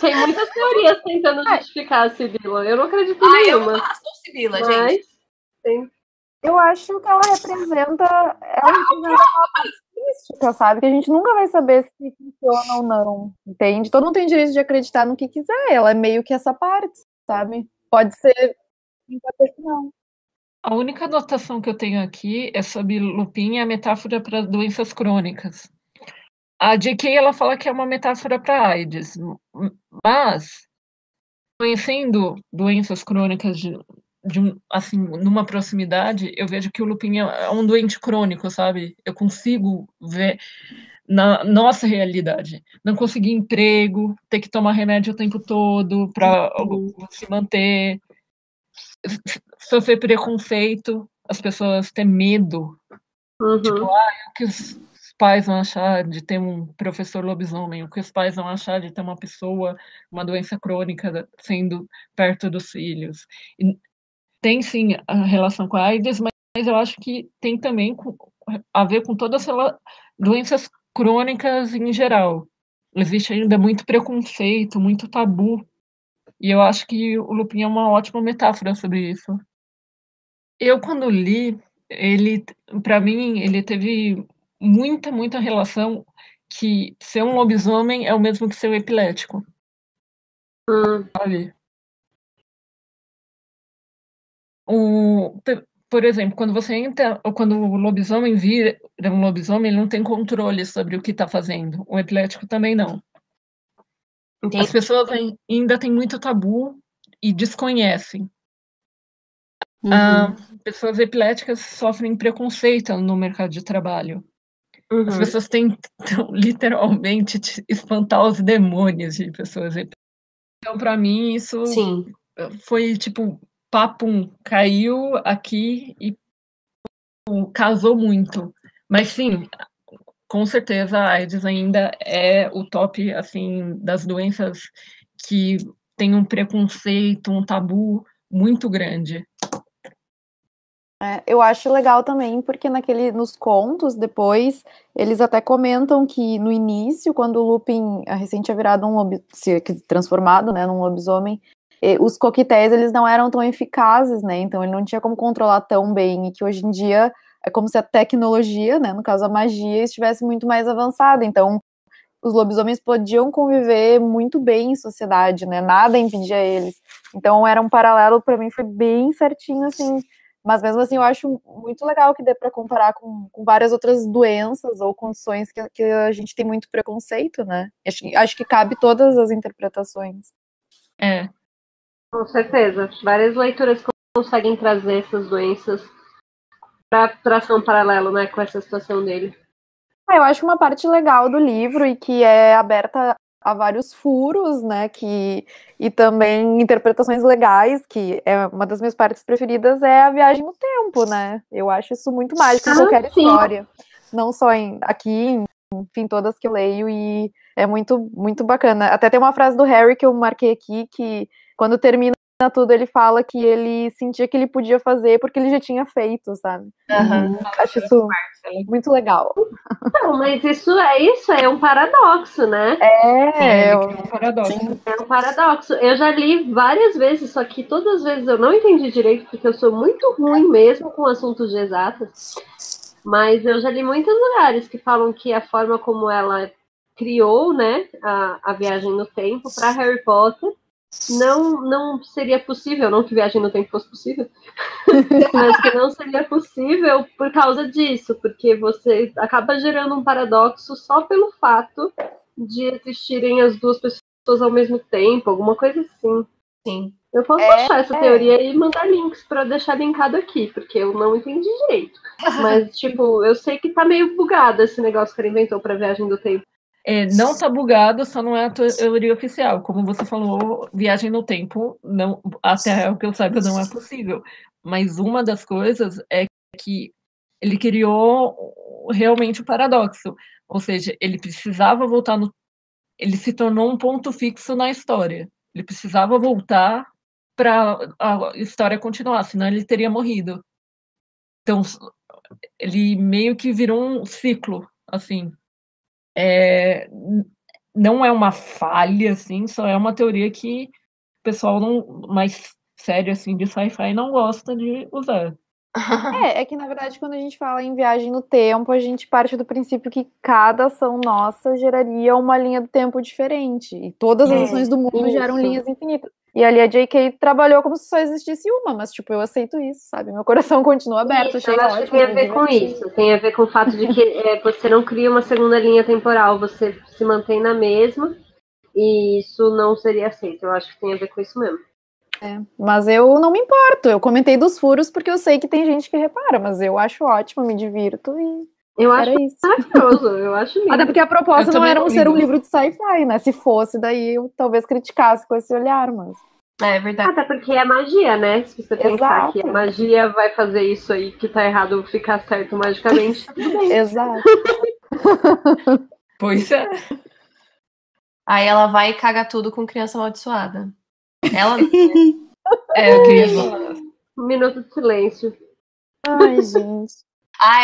Tem muitas teorias tentando justificar a Sibila. Eu não acredito em nenhuma. Eu não gosto da Sibila, mas gente. tem. Eu acho que ela representa uma parte mística, sabe? Que a gente nunca vai saber se funciona ou não, entende? Todo mundo tem direito de acreditar no que quiser. Ela é meio que essa parte, sabe? Pode ser, pode ser que não. A única anotação que eu tenho aqui é sobre Lupin e a metáfora para doenças crônicas. A J.K. ela fala que é uma metáfora para AIDS, mas conhecendo doenças crônicas assim, numa proximidade, eu vejo que o Lupin é um doente crônico, sabe? Eu consigo ver na nossa realidade. Não conseguir emprego, ter que tomar remédio o tempo todo para se manter, sofrer preconceito, as pessoas ter medo. Tipo, o que os pais vão achar de ter um professor lobisomem, o que os pais vão achar de ter uma pessoa, uma doença crônica sendo perto dos filhos. E tem sim a relação com a AIDS, mas eu acho que tem também a ver com todas as doenças crônicas em geral. Existe ainda muito preconceito, muito tabu, e eu acho que o Lupin é uma ótima metáfora sobre isso. Eu, quando li, para mim, ele teve muita relação que ser um lobisomem é o mesmo que ser um epilético, sabe? Por exemplo, quando você entra, ou quando o lobisomem vira um lobisomem, ele não tem controle sobre o que está fazendo. O epilético também não. As pessoas ainda têm muito tabu e desconhecem. Pessoas epiléticas sofrem preconceito no mercado de trabalho. As pessoas tentam literalmente espantar os demônios de pessoas epiléticas. Então, para mim, isso foi tipo, papum, caiu aqui e casou muito. Mas sim, com certeza a AIDS ainda é o top, assim, das doenças que tem um preconceito, um tabu muito grande. Eu acho legal também, porque nos contos, depois, eles até comentam que no início, quando o Lupin recém tinha virado transformado, né, num lobisomem, os coquetéis, eles não eram tão eficazes, né, então ele não tinha como controlar tão bem, e que hoje em dia é como se a tecnologia, né, no caso a magia, estivesse muito mais avançada, então os lobisomens podiam conviver muito bem em sociedade, né, nada impedia eles, então era um paralelo, para mim foi bem certinho, assim. Mas mesmo assim, eu acho muito legal que dê para comparar com várias outras doenças ou condições que a gente tem muito preconceito, né? Acho que cabe todas as interpretações. Com certeza. Várias leituras conseguem trazer essas doenças para traçar um paralelo, né, com essa situação dele. Eu acho uma parte legal do livro e que é aberta a vários furos, né, e também interpretações legais, que é uma das minhas partes preferidas, é a viagem no tempo, né, eu acho isso muito mágico em qualquer história, não só aqui, enfim, todas que eu leio, e é muito, muito bacana. Até tem uma frase do Harry que eu marquei aqui, que quando termina tudo, ele fala que ele sentia que ele podia fazer porque ele já tinha feito, sabe? Acho isso muito legal. Não, mas isso é um paradoxo, né? É um paradoxo. É um paradoxo. Eu já li várias vezes, só que todas as vezes eu não entendi direito, porque eu sou muito ruim mesmo com assuntos de exatas. Mas eu já li muitos lugares que falam que a forma como ela criou, né, a viagem no tempo para Harry Potter não seria possível, não que viagem no tempo fosse possível, mas que não seria possível por causa disso, porque você acaba gerando um paradoxo só pelo fato de existirem as duas pessoas ao mesmo tempo, alguma coisa assim. Sim. Eu posso achar essa teoria e mandar links para deixar linkado aqui, porque eu não entendi direito. Mas, tipo, eu sei que tá meio bugado esse negócio que ele inventou pra viagem do tempo. Não tá bugado, só não é a teoria oficial. Como você falou, viagem no tempo, não, até o que eu saiba, não é possível. Mas uma das coisas é que ele criou realmente o paradoxo. Ou seja, ele precisava voltar ele se tornou um ponto fixo na história. Ele precisava voltar para a história continuar, senão ele teria morrido. Então, ele meio que virou um ciclo, assim. Não é uma falha, assim, só é uma teoria que o pessoal mais sério, assim, de sci-fi não gosta de usar. É que na verdade quando a gente fala em viagem no tempo, a gente parte do princípio que cada ação nossa geraria uma linha do tempo diferente, e todas as ações do mundo geram linhas infinitas. E ali a J.K. trabalhou como se só existisse uma, mas tipo, eu aceito isso, sabe? Meu coração continua aberto. Isso, eu acho que tem a ver com isso. Tem a ver com o fato de que você não cria uma segunda linha temporal, você se mantém na mesma, e isso não seria aceito. Eu acho que tem a ver com isso mesmo. Mas eu não me importo. Eu comentei dos furos porque eu sei que tem gente que repara, mas eu acho ótimo, me divirto e eu acho maravilhoso, eu acho lindo. Até porque a proposta não era ser um livro de sci-fi, né? Se fosse, daí eu talvez criticasse com esse olhar, mas... É verdade. Até porque é magia, né? Se você pensar que a magia vai fazer isso aí que tá errado ficar certo magicamente, tudo bem. Exato. Pois é. Aí ela vai e caga tudo com criança amaldiçoada. Ela Eu queria falar. Um minuto de silêncio. Ai, gente.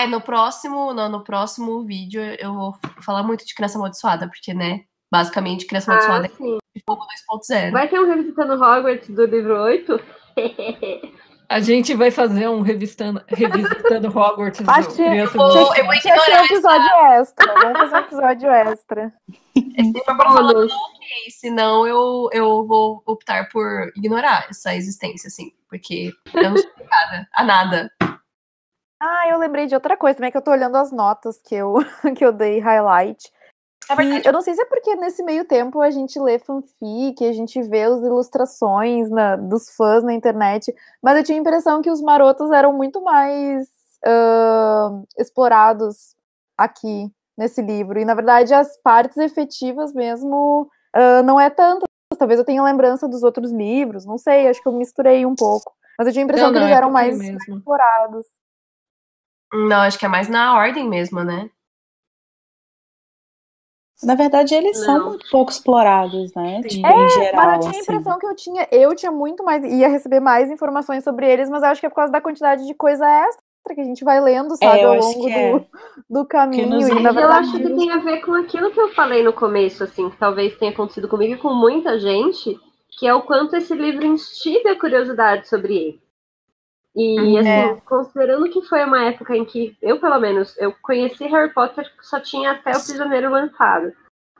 no próximo vídeo eu vou falar muito de criança amaldiçoada, porque, né, basicamente criança amaldiçoada sim. é fogo 2.0. Vai ter um Revisitando Hogwarts do livro 8? A gente vai fazer um revisitando Hogwarts do Acho que Criança eu vou tinha que ignorar ter um episódio extra. Vamos fazer um episódio extra. Se for pra falar, Bônus. ok, senão eu vou optar por ignorar essa existência, assim, porque eu não sou ligada a nada. Eu lembrei de outra coisa também, que eu tô olhando as notas que eu dei highlight. É verdade. Eu não sei se é porque nesse meio tempo a gente lê fanfic, a gente vê as ilustrações dos fãs na internet, mas eu tinha a impressão que os marotos eram muito mais explorados aqui nesse livro. E, na verdade, as partes efetivas mesmo não é tanto. Talvez eu tenha lembrança dos outros livros, não sei, acho que eu misturei um pouco. Mas eu tinha a impressão que eles eram mais explorados. Não, acho que é mais na ordem mesmo, né? Na verdade, eles são muito pouco explorados, né? Tipo, em geral, mas eu tinha a impressão que eu tinha muito mais, ia receber mais informações sobre eles, mas eu acho que é por causa da quantidade de coisa extra que a gente vai lendo, sabe, ao longo do caminho. E, na verdade, eu acho que tem a ver com aquilo que eu falei no começo, assim, que talvez tenha acontecido comigo e com muita gente, que é o quanto esse livro instiga a curiosidade sobre ele. E, assim, considerando que foi uma época em que eu, pelo menos, eu conheci Harry Potter só tinha até o Prisioneiro lançado.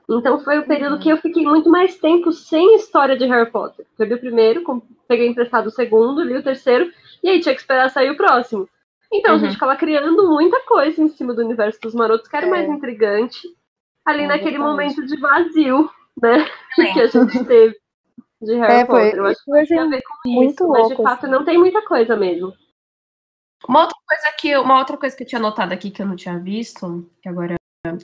Então foi o período que eu fiquei muito mais tempo sem história de Harry Potter. Eu li o primeiro, peguei emprestado o segundo, li o terceiro, e aí tinha que esperar sair o próximo. Então a gente ficava criando muita coisa em cima do universo dos marotos, que era mais intrigante, ali naquele momento de vazio, né, que a gente teve de Harry Potter. Eu acho que tem a ver com muito isso, mas de fato não tem muita coisa mesmo. Uma outra coisa que eu tinha anotado aqui que eu não tinha visto, que agora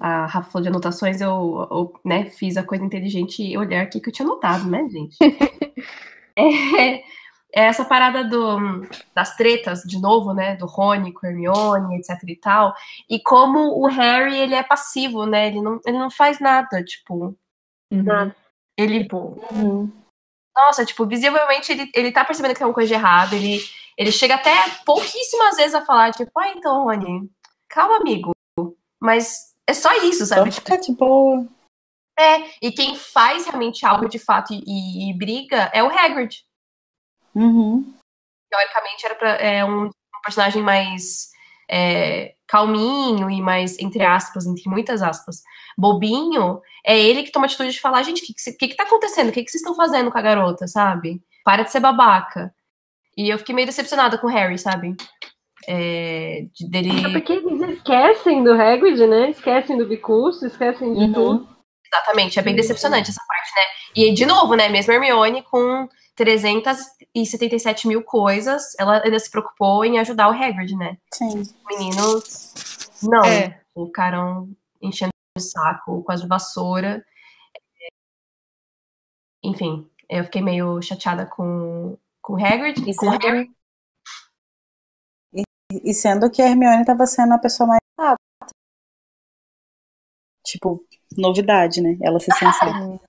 a Rafa falou de anotações, eu né, fiz a coisa inteligente e olhar aqui que eu tinha anotado, né, gente? É essa parada das tretas, de novo, né, do Rony com Hermione, etc e tal, e como o Harry, ele é passivo, né, ele não faz nada, tipo... Ele, tipo... Nossa, tipo, visivelmente ele tá percebendo que tem uma coisa de errado, ele chega até pouquíssimas vezes a falar, tipo, então, Rony, calma, amigo, mas é só isso, sabe? Vamos ficar de boa. E quem faz realmente algo de fato e briga é o Hagrid. Teoricamente era um personagem mais calminho e mais, entre aspas, entre muitas aspas, bobinho. É ele que toma a atitude de falar, gente, o que tá acontecendo? O que vocês estão fazendo com a garota, sabe? Para de ser babaca. E eu fiquei meio decepcionada com o Harry, sabe? Dele... Porque eles esquecem do Hagrid, né? Esquecem do bicurso, esquecem de tudo. Exatamente, é bem decepcionante essa parte, né? E, de novo, né, mesmo Hermione com 377 mil coisas, ela ainda se preocupou em ajudar o Hagrid, né? Sim. Os meninos, não, ficaram enchendo o saco com as de vassoura. Enfim, eu fiquei meio chateada com o Hagrid e com o Harry. E sendo que a Hermione tava sendo a pessoa mais tipo, novidade, né? Ela se sensata.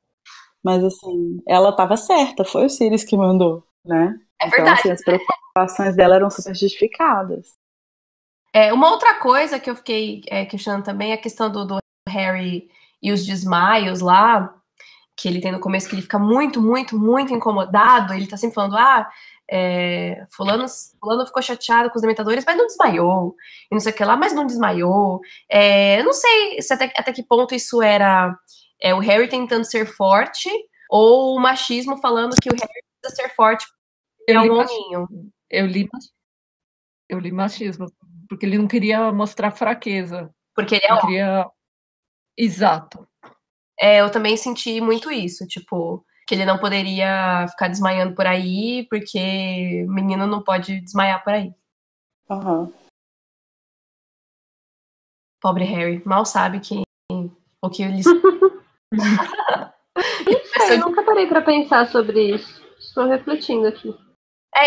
Mas assim, ela tava certa, foi o Sirius que mandou, né? É verdade. Então, assim, as preocupações dela eram super justificadas. Uma outra coisa que eu fiquei questionando também é a questão do Harry e os desmaios lá, que ele tem no começo, que ele fica muito, muito, muito incomodado. Ele tá sempre falando, fulano ficou chateado com os dementadores, mas não desmaiou, e não sei o que lá, mas não desmaiou. Eu não sei se até que ponto isso era o Harry tentando ser forte, ou o machismo falando que o Harry precisa ser forte porque é um hominho. Eu li machismo, porque ele não queria mostrar fraqueza. Porque ele é queria... Exato. Eu também senti muito isso, tipo... que ele não poderia ficar desmaiando por aí, porque o menino não pode desmaiar por aí. Pobre Harry, mal sabe o que eles... Eu nunca parei pra pensar sobre isso. Estou refletindo aqui.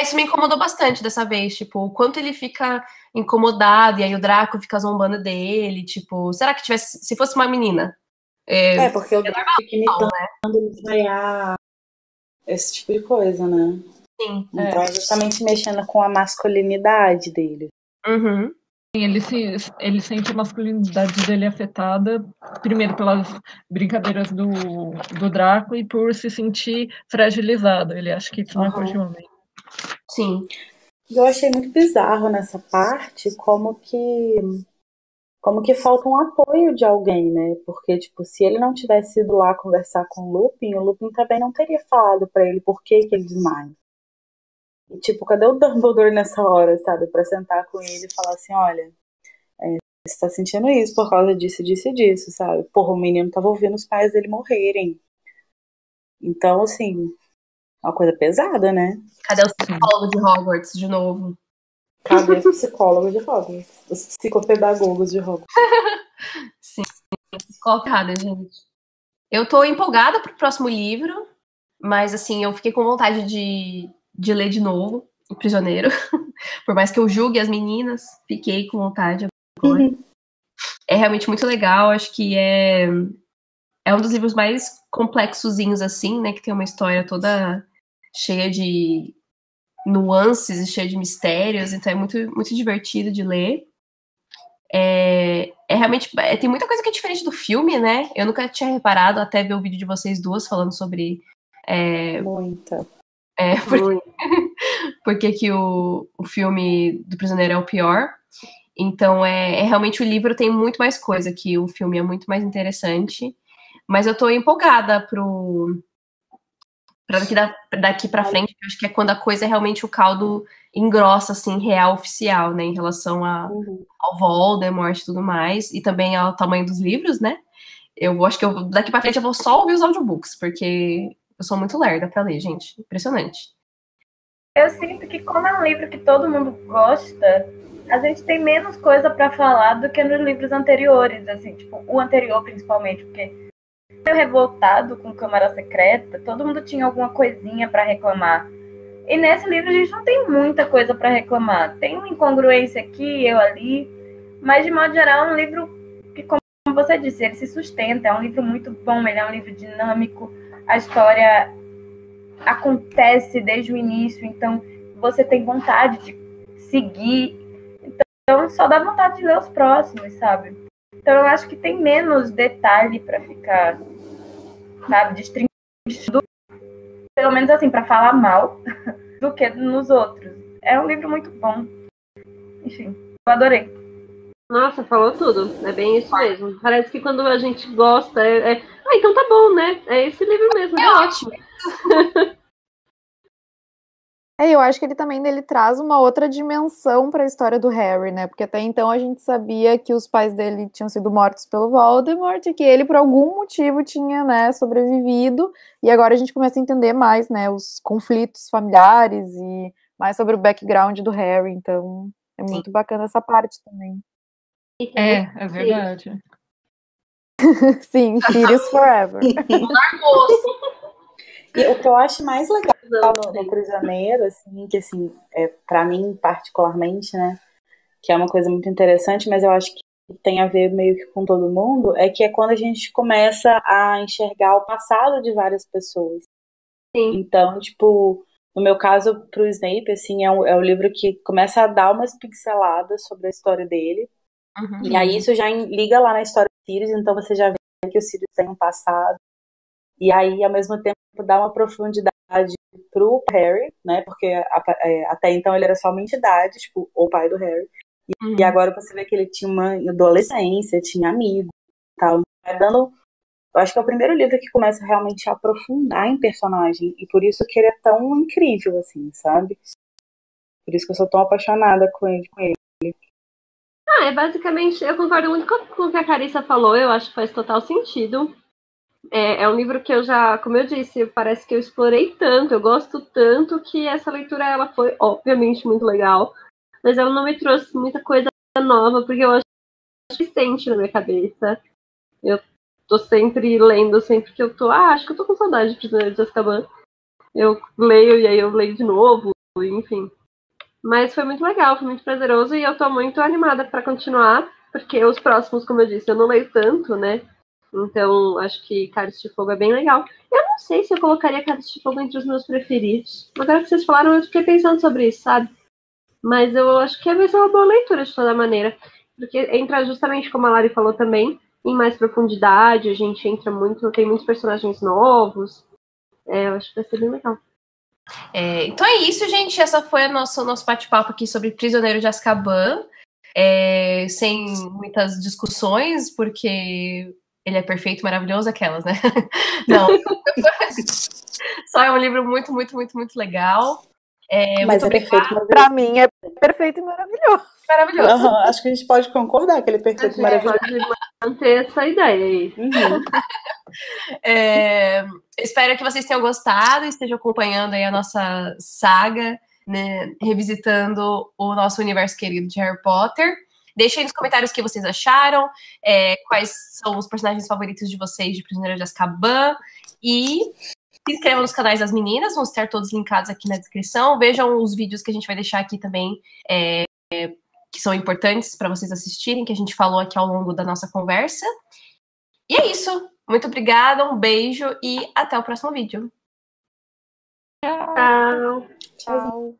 Isso me incomodou bastante dessa vez, tipo, o quanto ele fica incomodado, e aí o Draco fica zombando dele, tipo, será que tivesse, se fosse uma menina? Porque o Draco fica imitando ele desmaiar, esse tipo de coisa, né? Sim. Então é justamente mexendo com a masculinidade dele. Uhum. Ele sente a masculinidade dele afetada, primeiro pelas brincadeiras do Draco e por se sentir fragilizado. Ele acha que isso não é coisa de homem. Sim. Eu achei muito bizarro nessa parte como que falta um apoio de alguém, né? Porque, tipo, se ele não tivesse ido lá conversar com o Lupin também não teria falado pra ele por que ele desmaia. E, tipo, cadê o Dumbledore nessa hora, sabe? Pra sentar com ele e falar assim, olha, você tá sentindo isso por causa disso, disso e disso, sabe? Porra, o menino tava ouvindo os pais dele morrerem. Então, assim, é uma coisa pesada, né? Cadê os psicólogos de Hogwarts de novo? Cadê os psicólogos de Hogwarts? Os psicopedagogos de Hogwarts? Sim, colocada, gente. Eu tô empolgada pro próximo livro, mas, assim, eu fiquei com vontade de ler de novo O Prisioneiro. Por mais que eu julgue as meninas, fiquei com vontade agora. É realmente muito legal, acho que é um dos livros mais complexozinhos, assim, né? Que tem uma história toda cheia de nuances e cheia de mistérios, então é muito, muito divertido de ler. Realmente, tem muita coisa que é diferente do filme, né? Eu nunca tinha reparado, até ver o vídeo de vocês duas falando sobre Muita. porque que o filme do Prisioneiro é o pior. Então, realmente o livro tem muito mais coisa, que o filme é muito mais interessante. Mas eu tô empolgada pra daqui pra frente, que eu acho que é quando a coisa é realmente o caldo engrossa, assim, real, oficial, né? Em relação ao Voldemort e tudo mais. E também ao tamanho dos livros, né? Acho que daqui pra frente eu vou só ouvir os audiobooks, porque eu sou muito lerda pra ler, gente. Impressionante. Eu sinto que como é um livro que todo mundo gosta, a gente tem menos coisa pra falar do que nos livros anteriores, assim, tipo, o anterior principalmente, porque meio revoltado com Câmara Secreta, todo mundo tinha alguma coisinha pra reclamar. E nesse livro a gente não tem muita coisa pra reclamar. Tem uma incongruência aqui, eu ali, mas de modo geral é um livro que, como você disse, ele se sustenta, é um livro muito bom, ele é um livro dinâmico, a história acontece desde o início, então você tem vontade de seguir, então só dá vontade de ler os próximos, sabe? Então eu acho que tem menos detalhe para ficar, sabe, destrinchado, pelo menos assim, para falar mal, do que nos outros. É um livro muito bom. Enfim, eu adorei. Nossa, falou tudo. É bem isso mesmo. Parece que quando a gente gosta, então tá bom, né? É esse livro mesmo, é ótimo. Eu acho que ele também traz uma outra dimensão para a história do Harry, né? Porque até então a gente sabia que os pais dele tinham sido mortos pelo Voldemort e que ele, por algum motivo, tinha, né, sobrevivido. E agora a gente começa a entender mais, né, os conflitos familiares e mais sobre o background do Harry. Então, é muito bacana essa parte também. É verdade. Sim, Sirius Forever. E o que eu acho mais legal no Prisioneiro, assim, que assim, pra mim particularmente, né, que é uma coisa muito interessante, mas eu acho que tem a ver meio que com todo mundo, é que é quando a gente começa a enxergar o passado de várias pessoas. Sim. Então, tipo, no meu caso, pro Snape, assim, é um livro que começa a dar umas pinceladas sobre a história dele, e aí isso já liga lá na história do Sirius, então você já vê que o Sirius tem um passado, e aí, ao mesmo tempo, dá uma profundidade pro Harry, né? Porque até então ele era só uma entidade, tipo, o pai do Harry. E agora você vê que ele tinha uma adolescência, tinha amigos e tal. Eu acho que é o primeiro livro que começa realmente a aprofundar em personagem. E por isso que ele é tão incrível, assim, sabe? Por isso que eu sou tão apaixonada com ele. Basicamente, eu concordo muito com o que a Carissa falou, eu acho que faz total sentido. É um livro que eu já, como eu disse, parece que eu explorei tanto, eu gosto tanto que essa leitura ela foi, obviamente, muito legal, mas ela não me trouxe muita coisa nova, porque eu acho consistente na minha cabeça. Eu tô sempre lendo, sempre que eu tô, acho que eu tô com saudade de Prisioneiro de Azkaban. Eu leio e aí eu leio de novo, enfim. Mas foi muito legal, foi muito prazeroso e eu tô muito animada pra continuar, porque os próximos, como eu disse, eu não leio tanto, né? Então, acho que Cálice de Fogo é bem legal. Eu não sei se eu colocaria Cálice de Fogo entre os meus preferidos. Agora que vocês falaram, eu fiquei pensando sobre isso, sabe? Mas eu acho que vai ser uma boa leitura de toda maneira. Porque entra justamente, como a Lari falou também, em mais profundidade, a gente entra muito, tem muitos personagens novos. Eu acho que vai ser bem legal. Então é isso, gente. Essa foi o nosso bate-papo aqui sobre Prisioneiro de Azkaban. Sem muitas discussões, porque ele é perfeito e maravilhoso, aquelas, né? Não. Só é um livro muito, muito, muito, muito legal. Mas é perfeito, maravilhoso. Pra mim é perfeito e maravilhoso. Maravilhoso. Uhum, acho que a gente pode concordar que ele é perfeito e maravilhoso. Pode manter essa ideia aí. Uhum. Espero que vocês tenham gostado e estejam acompanhando aí a nossa saga, né, revisitando o nosso universo querido de Harry Potter. Deixem aí nos comentários o que vocês acharam, quais são os personagens favoritos de vocês de Prisioneiro de Azkaban, e se inscrevam nos canais das meninas, vão estar todos linkados aqui na descrição. Vejam os vídeos que a gente vai deixar aqui também, que são importantes para vocês assistirem, que a gente falou aqui ao longo da nossa conversa. E é isso. Muito obrigada, um beijo e até o próximo vídeo. Tchau. Tchau.